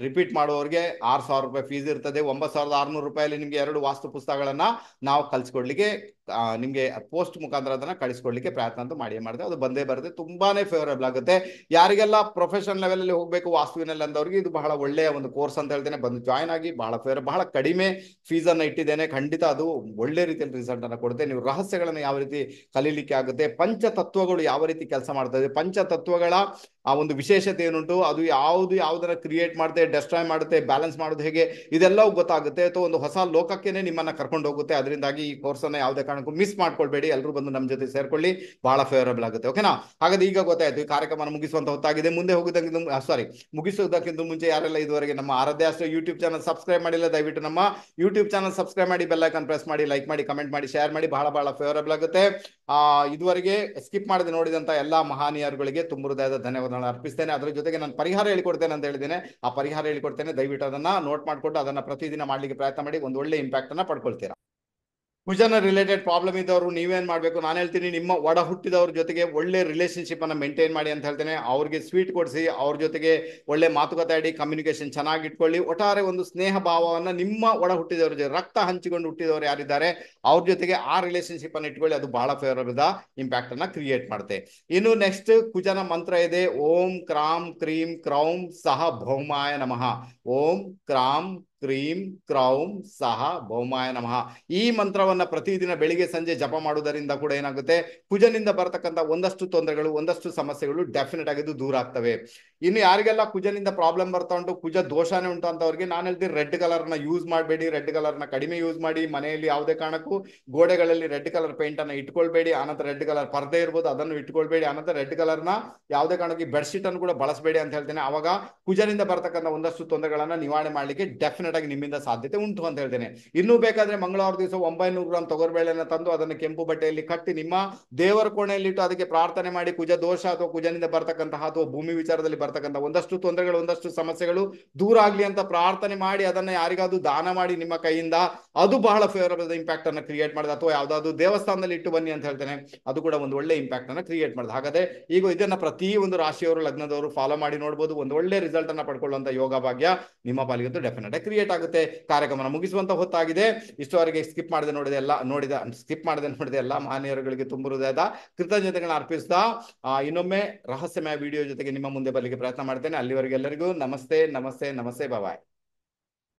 ರಿಪೀಟ್ ಮಾಡುವವರಿಗೆ 6,000 ರೂಪಾಯಿ ಫೀಸ್ ಇರ್ತದೆ. 9,600 ರೂಪಾಯಲ್ಲಿ ನಿಮ್ಗೆ 2 ವಾಸ್ತು ಪುಸ್ತಕಗಳನ್ನ ನಾವು ಕಲ್ಸ್ಕೊಡ್ಲಿಕ್ಕೆ ನಿಮ್ಗೆ ಪೋಸ್ಟ್ ಮುಖಾಂತರ ಅದನ್ನ ಕಳಿಸ್ಕೊಡ್ಲಿಕ್ಕೆ ಪ್ರಯತ್ನ ಅಂತೂ ಮಾಡಿದೆ. ಅದು ಬಂದೇ ಬರುತ್ತೆ, ತುಂಬಾನೇ ಫೇವರಬಲ್ ಆಗುತ್ತೆ. ಯಾರಿಗೆಲ್ಲ ಪ್ರೊಫೆಷನಲ್ ಲೆವೆಲ್ ಅಲ್ಲಿ ಹೋಗ್ಬೇಕು ವಾಸ್ತುವಿನಲ್ಲಿ ಅಂದವ್ರಿಗೆ ಇದು ಬಹಳ ಒಳ್ಳೆಯ ಒಂದು ಕೋರ್ಸ್ ಅಂತ ಹೇಳ್ತೇನೆ. ಬಂದು ಜಾಯ್ನ್ ಆಗಿ, ಬಹಳ ಕಡಿಮೆ ಫೀಸ್ ಅನ್ನ ಇಟ್ಟಿದ್ದೇನೆ. ಖಂಡಿತ ಅದು ಒಳ್ಳೆ ರೀತಿಯಲ್ಲಿ ರಿಸಲ್ಟ್ ಅನ್ನ ಕೊಡುತ್ತೆ. ನೀವು ರಹಸ್ಯಗಳನ್ನ ಯಾವ ರೀತಿ ಕಲೀಲಿಕ್ಕೆ ಆಗುತ್ತೆ, ಪಂಚತತ್ವಗಳು ಯಾವ ರೀತಿ ಕೆಲಸ ಮಾಡ್ತದೆ, ಪಂಚತತ್ವಗಳ ಆ ಒಂದು ವಿಶೇಷತೆ ಏನುಂಟು, ಅದು ಯಾವುದನ್ನ ಕ್ರಿಯೇಟ್ ಮಾಡುತ್ತೆ, ಡೆಸ್ಟ್ರಾಯ್ ಮಾಡುತ್ತೆ, ಬ್ಯಾಲೆನ್ಸ್ ಮಾಡೋದು ಹೇಗೆ, ಇದೆಲ್ಲವೂ ಗೊತ್ತಾಗುತ್ತೆ. ಅಥವಾ ಒಂದು ಹೊಸ ಲೋಕಕ್ಕೇನೆ ನಿಮ್ಮನ್ನ ಕರ್ಕೊಂಡು ಹೋಗುತ್ತೆ. ಅದರಿಂದಾಗಿ ಈ ಕೋರ್ಸ್ ಅನ್ನ ಯಾವುದೇ ಕಾರಣಕ್ಕೂ ಮಿಸ್ ಮಾಡ್ಕೊಳ್ಬೇಡಿ. ಎಲ್ಲರೂ ಬಂದು ನಮ್ಮ ಜೊತೆ ಸೇರ್ಕೊಳ್ಳಿ, ಬಹಳ ಫೇವರಬಲ್ ಆಗುತ್ತೆ. ಓಕೆನಾ, ಹಾಗಾದ್ರೆ ಈಗ ಗೊತ್ತಾಯ್ತು ಈ ಕಾರ್ಯಕ್ರಮ ಮುಗಿಸುವಂತ ಹೊತ್ತಾಗಿದೆ. ಮುಂದೆ ಮುಗಿಸುವುದಕ್ಕಿಂತ ಮುಂಚೆ ಯಾರೆಲ್ಲ ಇದುವರೆಗೆ ನಮ್ಮ ಆರಾಧ್ಯ ಅಷ್ಟೇ ಯೂಟ್ಯೂಬ್ ಚಾನಲ್ ಸಬ್ಸ್ಕ್ರೈಬ್ ಮಾಡಿಲ್ಲ, ದಯವಿಟ್ಟು ನಮ್ಮ ಯೂಟ್ಯೂಬ್ ಚಾನಲ್ ಸಬ್ಸ್ಕ್ರೈಬ್ ಮಾಡಿ, ಬೆಲ್ ಐಕಾನ್ ಪ್ರೆಸ್ ಮಾಡಿ, ಲೈಕ್ ಮಾಡಿ, ಕಮೆಂಟ್ ಮಾಡಿ, ಶೇರ್ ಮಾಡಿ. ಬಹಳ ಫೇವರಬಲ್ ಆಗುತ್ತೆ. ಇದುವರೆಗೆ ಸ್ಕಿಪ್ ಮಾಡದೆ ನೋಡಿದಂತ ಎಲ್ಲಾ ಮಹಾನೀಯರುಗಳಿಗೆ ತುಂಬ ಹೃದಯದ ಧನ್ಯವಾದಗಳನ್ನು ಅರ್ಪಿಸ್ತೇನೆ. ಅದರ ಜೊತೆಗೆ ನಾನು ಪರಿಹಾರ ಹೇಳಿಕೊಡ್ತೇನೆ ಅಂತ ಹೇಳಿದ್ದೇನೆ, ಆ ಪರಿಹಾರ ಹೇಳಿಕೊಡ್ತೇನೆ. ದಯವಿಟ್ಟು ಅದನ್ನ ನೋಟ್ ಮಾಡಿಕೊಂಡು ಅದನ್ನ ಪ್ರತಿದಿನ ಮಾಡ್ಲಿಕ್ಕೆ ಪ್ರಯತ್ನ ಮಾಡಿ, ಒಂದು ಒಳ್ಳೆ ಇಂಪ್ಯಾಕ್ಟ್ ಅನ್ನ ಪಡ್ಕೊಳ್ತೀರಾ. ಕುಜನ ರಿಲೇಟೆಡ್ ಪ್ರಾಬ್ಲಮ್ ಇದ್ದವರು ನೀವೇನ್ ಮಾಡ್ಬೇಕು, ನಾನು ಹೇಳ್ತೀನಿ, ನಿಮ್ಮ ಒಡ ಹುಟ್ಟಿದವ್ರ ಜೊತೆಗೆ ಒಳ್ಳೆ ರಿಲೇಶನ್ಶಿಪ್ ಅನ್ನ ಮೇಂಟೈನ್ ಮಾಡಿ ಅಂತ ಹೇಳ್ತೇನೆ. ಅವ್ರಿಗೆ ಸ್ವೀಟ್ ಕೊಡಿಸಿ, ಅವ್ರ ಜೊತೆಗೆ ಒಳ್ಳೆ ಮಾತುಕತೆ ಆಡಿ, ಕಮ್ಯುನಿಕೇಶನ್ ಚೆನ್ನಾಗಿ ಇಟ್ಕೊಳ್ಳಿ. ಒಟ್ಟಾರೆ ಒಂದು ಸ್ನೇಹ ಭಾವವನ್ನ ನಿಮ್ಮ ಒಡ ಹುಟ್ಟಿದವ್ರ ಜೊತೆ, ರಕ್ತ ಹಂಚಿಕೊಂಡು ಹುಟ್ಟಿದವರು ಯಾರಿದ್ದಾರೆ ಅವ್ರ ಜೊತೆಗೆ ಆ ರಿಲೇಶನ್ಶಿಪ್ ಅನ್ನ ಇಟ್ಕೊಳ್ಳಿ. ಅದು ಬಹಳ ಫೇವರಬಲ್ ಇಂಪ್ಯಾಕ್ಟ್ ಅನ್ನ ಕ್ರಿಯೇಟ್ ಮಾಡುತ್ತೆ. ಇನ್ನು ನೆಕ್ಸ್ಟ್ ಕುಜನ ಮಂತ್ರ ಇದೆ, ಓಂ ಕ್ರಾಂ ಕ್ರೀಂ ಕ್ರೌಂ ಸಹ ಭೌಮಾಯ ನಮಃ. ಓಂ ಕ್ರಾಂ ಕ್ರೀಂ ಕ್ರೌಂ ಸಹ ಭೌಮಾಯ ನಮಃ. ಈ ಮಂತ್ರವನ್ನ ಪ್ರತಿದಿನ ಬೆಳಿಗ್ಗೆ ಸಂಜೆ ಜಪ ಮಾಡುವುದರಿಂದ ಕೂಡ ಏನಾಗುತ್ತೆ, ಕುಜನಿಂದ ಬರತಕ್ಕಂಥ ಒಂದಷ್ಟು ತೊಂದರೆಗಳು, ಒಂದಷ್ಟು ಸಮಸ್ಯೆಗಳು ಡೆಫಿನೆಟ್ ಆಗಿ ದೂರ ಆಗ್ತವೆ. ಇನ್ನು ಯಾರಿಗೆಲ್ಲ ಕುಜನಿಂದ ಪ್ರಾಬ್ಲಮ್ ಬರ್ತಾ ಉಂಟು, ಕುಜ ದೋಷನೇ ಉಂಟು ಅಂತವ್ರಿಗೆ ನಾನು ಹೇಳ್ತೀನಿ ರೆಡ್ ಕಲರ್ನ ಯೂಸ್ ಮಾಡಬೇಡಿ, ರೆಡ್ ಕಲರ್ನ ಕಡಿಮೆ ಯೂಸ್ ಮಾಡಿ. ಮನೆಯಲ್ಲಿ ಯಾವುದೇ ಕಾರಣಕ್ಕೂ ಗೋಡೆಗಳಲ್ಲಿ ರೆಡ್ ಕಲರ್ ಪೇಂಟ್ ಅನ್ನ ಇಟ್ಕೊಳ್ಬೇಡಿ. ಆನಂತರ ರೆಡ್ ಕಲರ್ ಪರ್ದೆ ಇರ್ಬೋದು ಅದನ್ನು ಇಟ್ಕೊಳ್ಬೇಡಿ. ಆನಂತರ ರೆಡ್ ಕಲರ್ನ ಯಾವುದೇ ಕಾರಣಕ್ಕೆ ಬೆಡ್ಶೀಟ್ ಅನ್ನು ಕೂಡ ಬಳಸಬೇಡಿ ಅಂತ ಹೇಳ್ತೇನೆ. ಅವಾಗ ಕುಜನಿಂದ ಬರ್ತಕ್ಕಂಥ ಒಂದಷ್ಟು ತೊಂದರೆಗಳನ್ನ ನಿವಾರಣೆ ಮಾಡಲಿಕ್ಕೆ ಡೆಫಿನೆಟ್ ಆಗಿ ನಿಮ್ಮಿಂದ ಸಾಧ್ಯತೆ ಉಂಟು ಅಂತ ಹೇಳ್ತೇನೆ. ಇನ್ನೂ ಬೇಕಾದ್ರೆ ಮಂಗಳವಾರ ದಿವಸ 900 ಗ್ರಾಂ ತೊಗರ್ಬೇಳೆನ ತಂದು ಅದನ್ನು ಕೆಂಪು ಬಟ್ಟೆಯಲ್ಲಿ ಕಟ್ಟಿ ನಿಮ್ಮ ದೇವರ ಕೋಣೆಯಲ್ಲಿಟ್ಟು ಅದಕ್ಕೆ ಪ್ರಾರ್ಥನೆ ಮಾಡಿ ಕುಜ ದೋಷ ಅಥವಾ ಕುಜನಿಂದ ಬರ್ತಕ್ಕಂತಹ ಅಥವಾ ಭೂಮಿ ವಿಚಾರದಲ್ಲಿ ಬರ್ತಕ್ಕಂಥ ಒಂದಷ್ಟು ತೊಂದರೆಗಳು ಒಂದಷ್ಟು ಸಮಸ್ಯೆಗಳು ದೂರ ಆಗ್ಲಿ ಅಂತ ಪ್ರಾರ್ಥನೆ ಮಾಡಿ ಅದನ್ನ ಯಾರಿಗಾದ್ರೂ ದಾನ ಮಾಡಿ ನಿಮ್ಮ ಕೈಯಿಂದ, ಅದು ಬಹಳ ಫೇವರಬಲ್ ಇಂಪ್ಯಾಕ್ಟ್ ಅನ್ನ ಕ್ರಿಯೇಟ್ ಮಾಡಿದೆ. ಅಥವಾ ಯಾವ್ದಾದ್ರು ದೇವಸ್ಥಾನದಲ್ಲಿ ಇಟ್ಟು ಬನ್ನಿ ಅಂತ ಹೇಳ್ತೇನೆ, ಅದು ಕೂಡ ಒಂದು ಒಳ್ಳೆ ಇಂಪ್ಯಾಕ್ಟ್ ಅನ್ನ ಕ್ರಿಯೇಟ್ ಮಾಡಿದೆ. ಹಾಗಾದ್ರೆ ಈಗ ಇದನ್ನ ಪ್ರತಿ ಒಂದು ರಾಶಿಯವರು ಲಗ್ನದವರು ಫಾಲೋ ಮಾಡಿ ನೋಡಬಹುದು. ಒಂದು ಒಳ್ಳೆ ರಿಸಲ್ಟ್ ಅನ್ನ ಪಡ್ಕೊಳ್ಳುವಂತ ಯೋಗ ಭಾಗ್ಯ ನಿಮ್ಮ ಪಾಲಿಗಂತೂ ಡೆಫಿನೆಟ್ ಆಗಿ ಕ್ರಿಯೇಟ್ ಆಗುತ್ತೆ. ಕಾರ್ಯಕ್ರಮನ ಮುಗಿಸುವಂತ ಹೊತ್ತಾಗಿದೆ. ಇಷ್ಟವರೆಗೆ ಸ್ಕಿಪ್ ಮಾಡದೆ ನೋಡಿದೆ ಎಲ್ಲ ಮಾನ್ಯರುಗಳಿಗೆ ತುಂಬ ಹೃದಯದ ಕೃತಜ್ಞತೆಗಳನ್ನ ಅರ್ಪಿಸ್ತಾ ಇನ್ನೊಮ್ಮೆ ರಹಸ್ಯಮಯ ವಿಡಿಯೋ ಜೊತೆಗೆ ನಿಮ್ಮ ಮುಂದೆ ಬರಲಿಕ್ಕೆ ಪ್ರಯತ್ನ ಮಾಡ್ತೇನೆ. ಅಲ್ಲಿವರೆಗೆ ಎಲ್ಲರಿಗೂ ನಮಸ್ತೆ ನಮಸ್ತೆ ನಮಸ್ತೆ, ಬಾಯ್.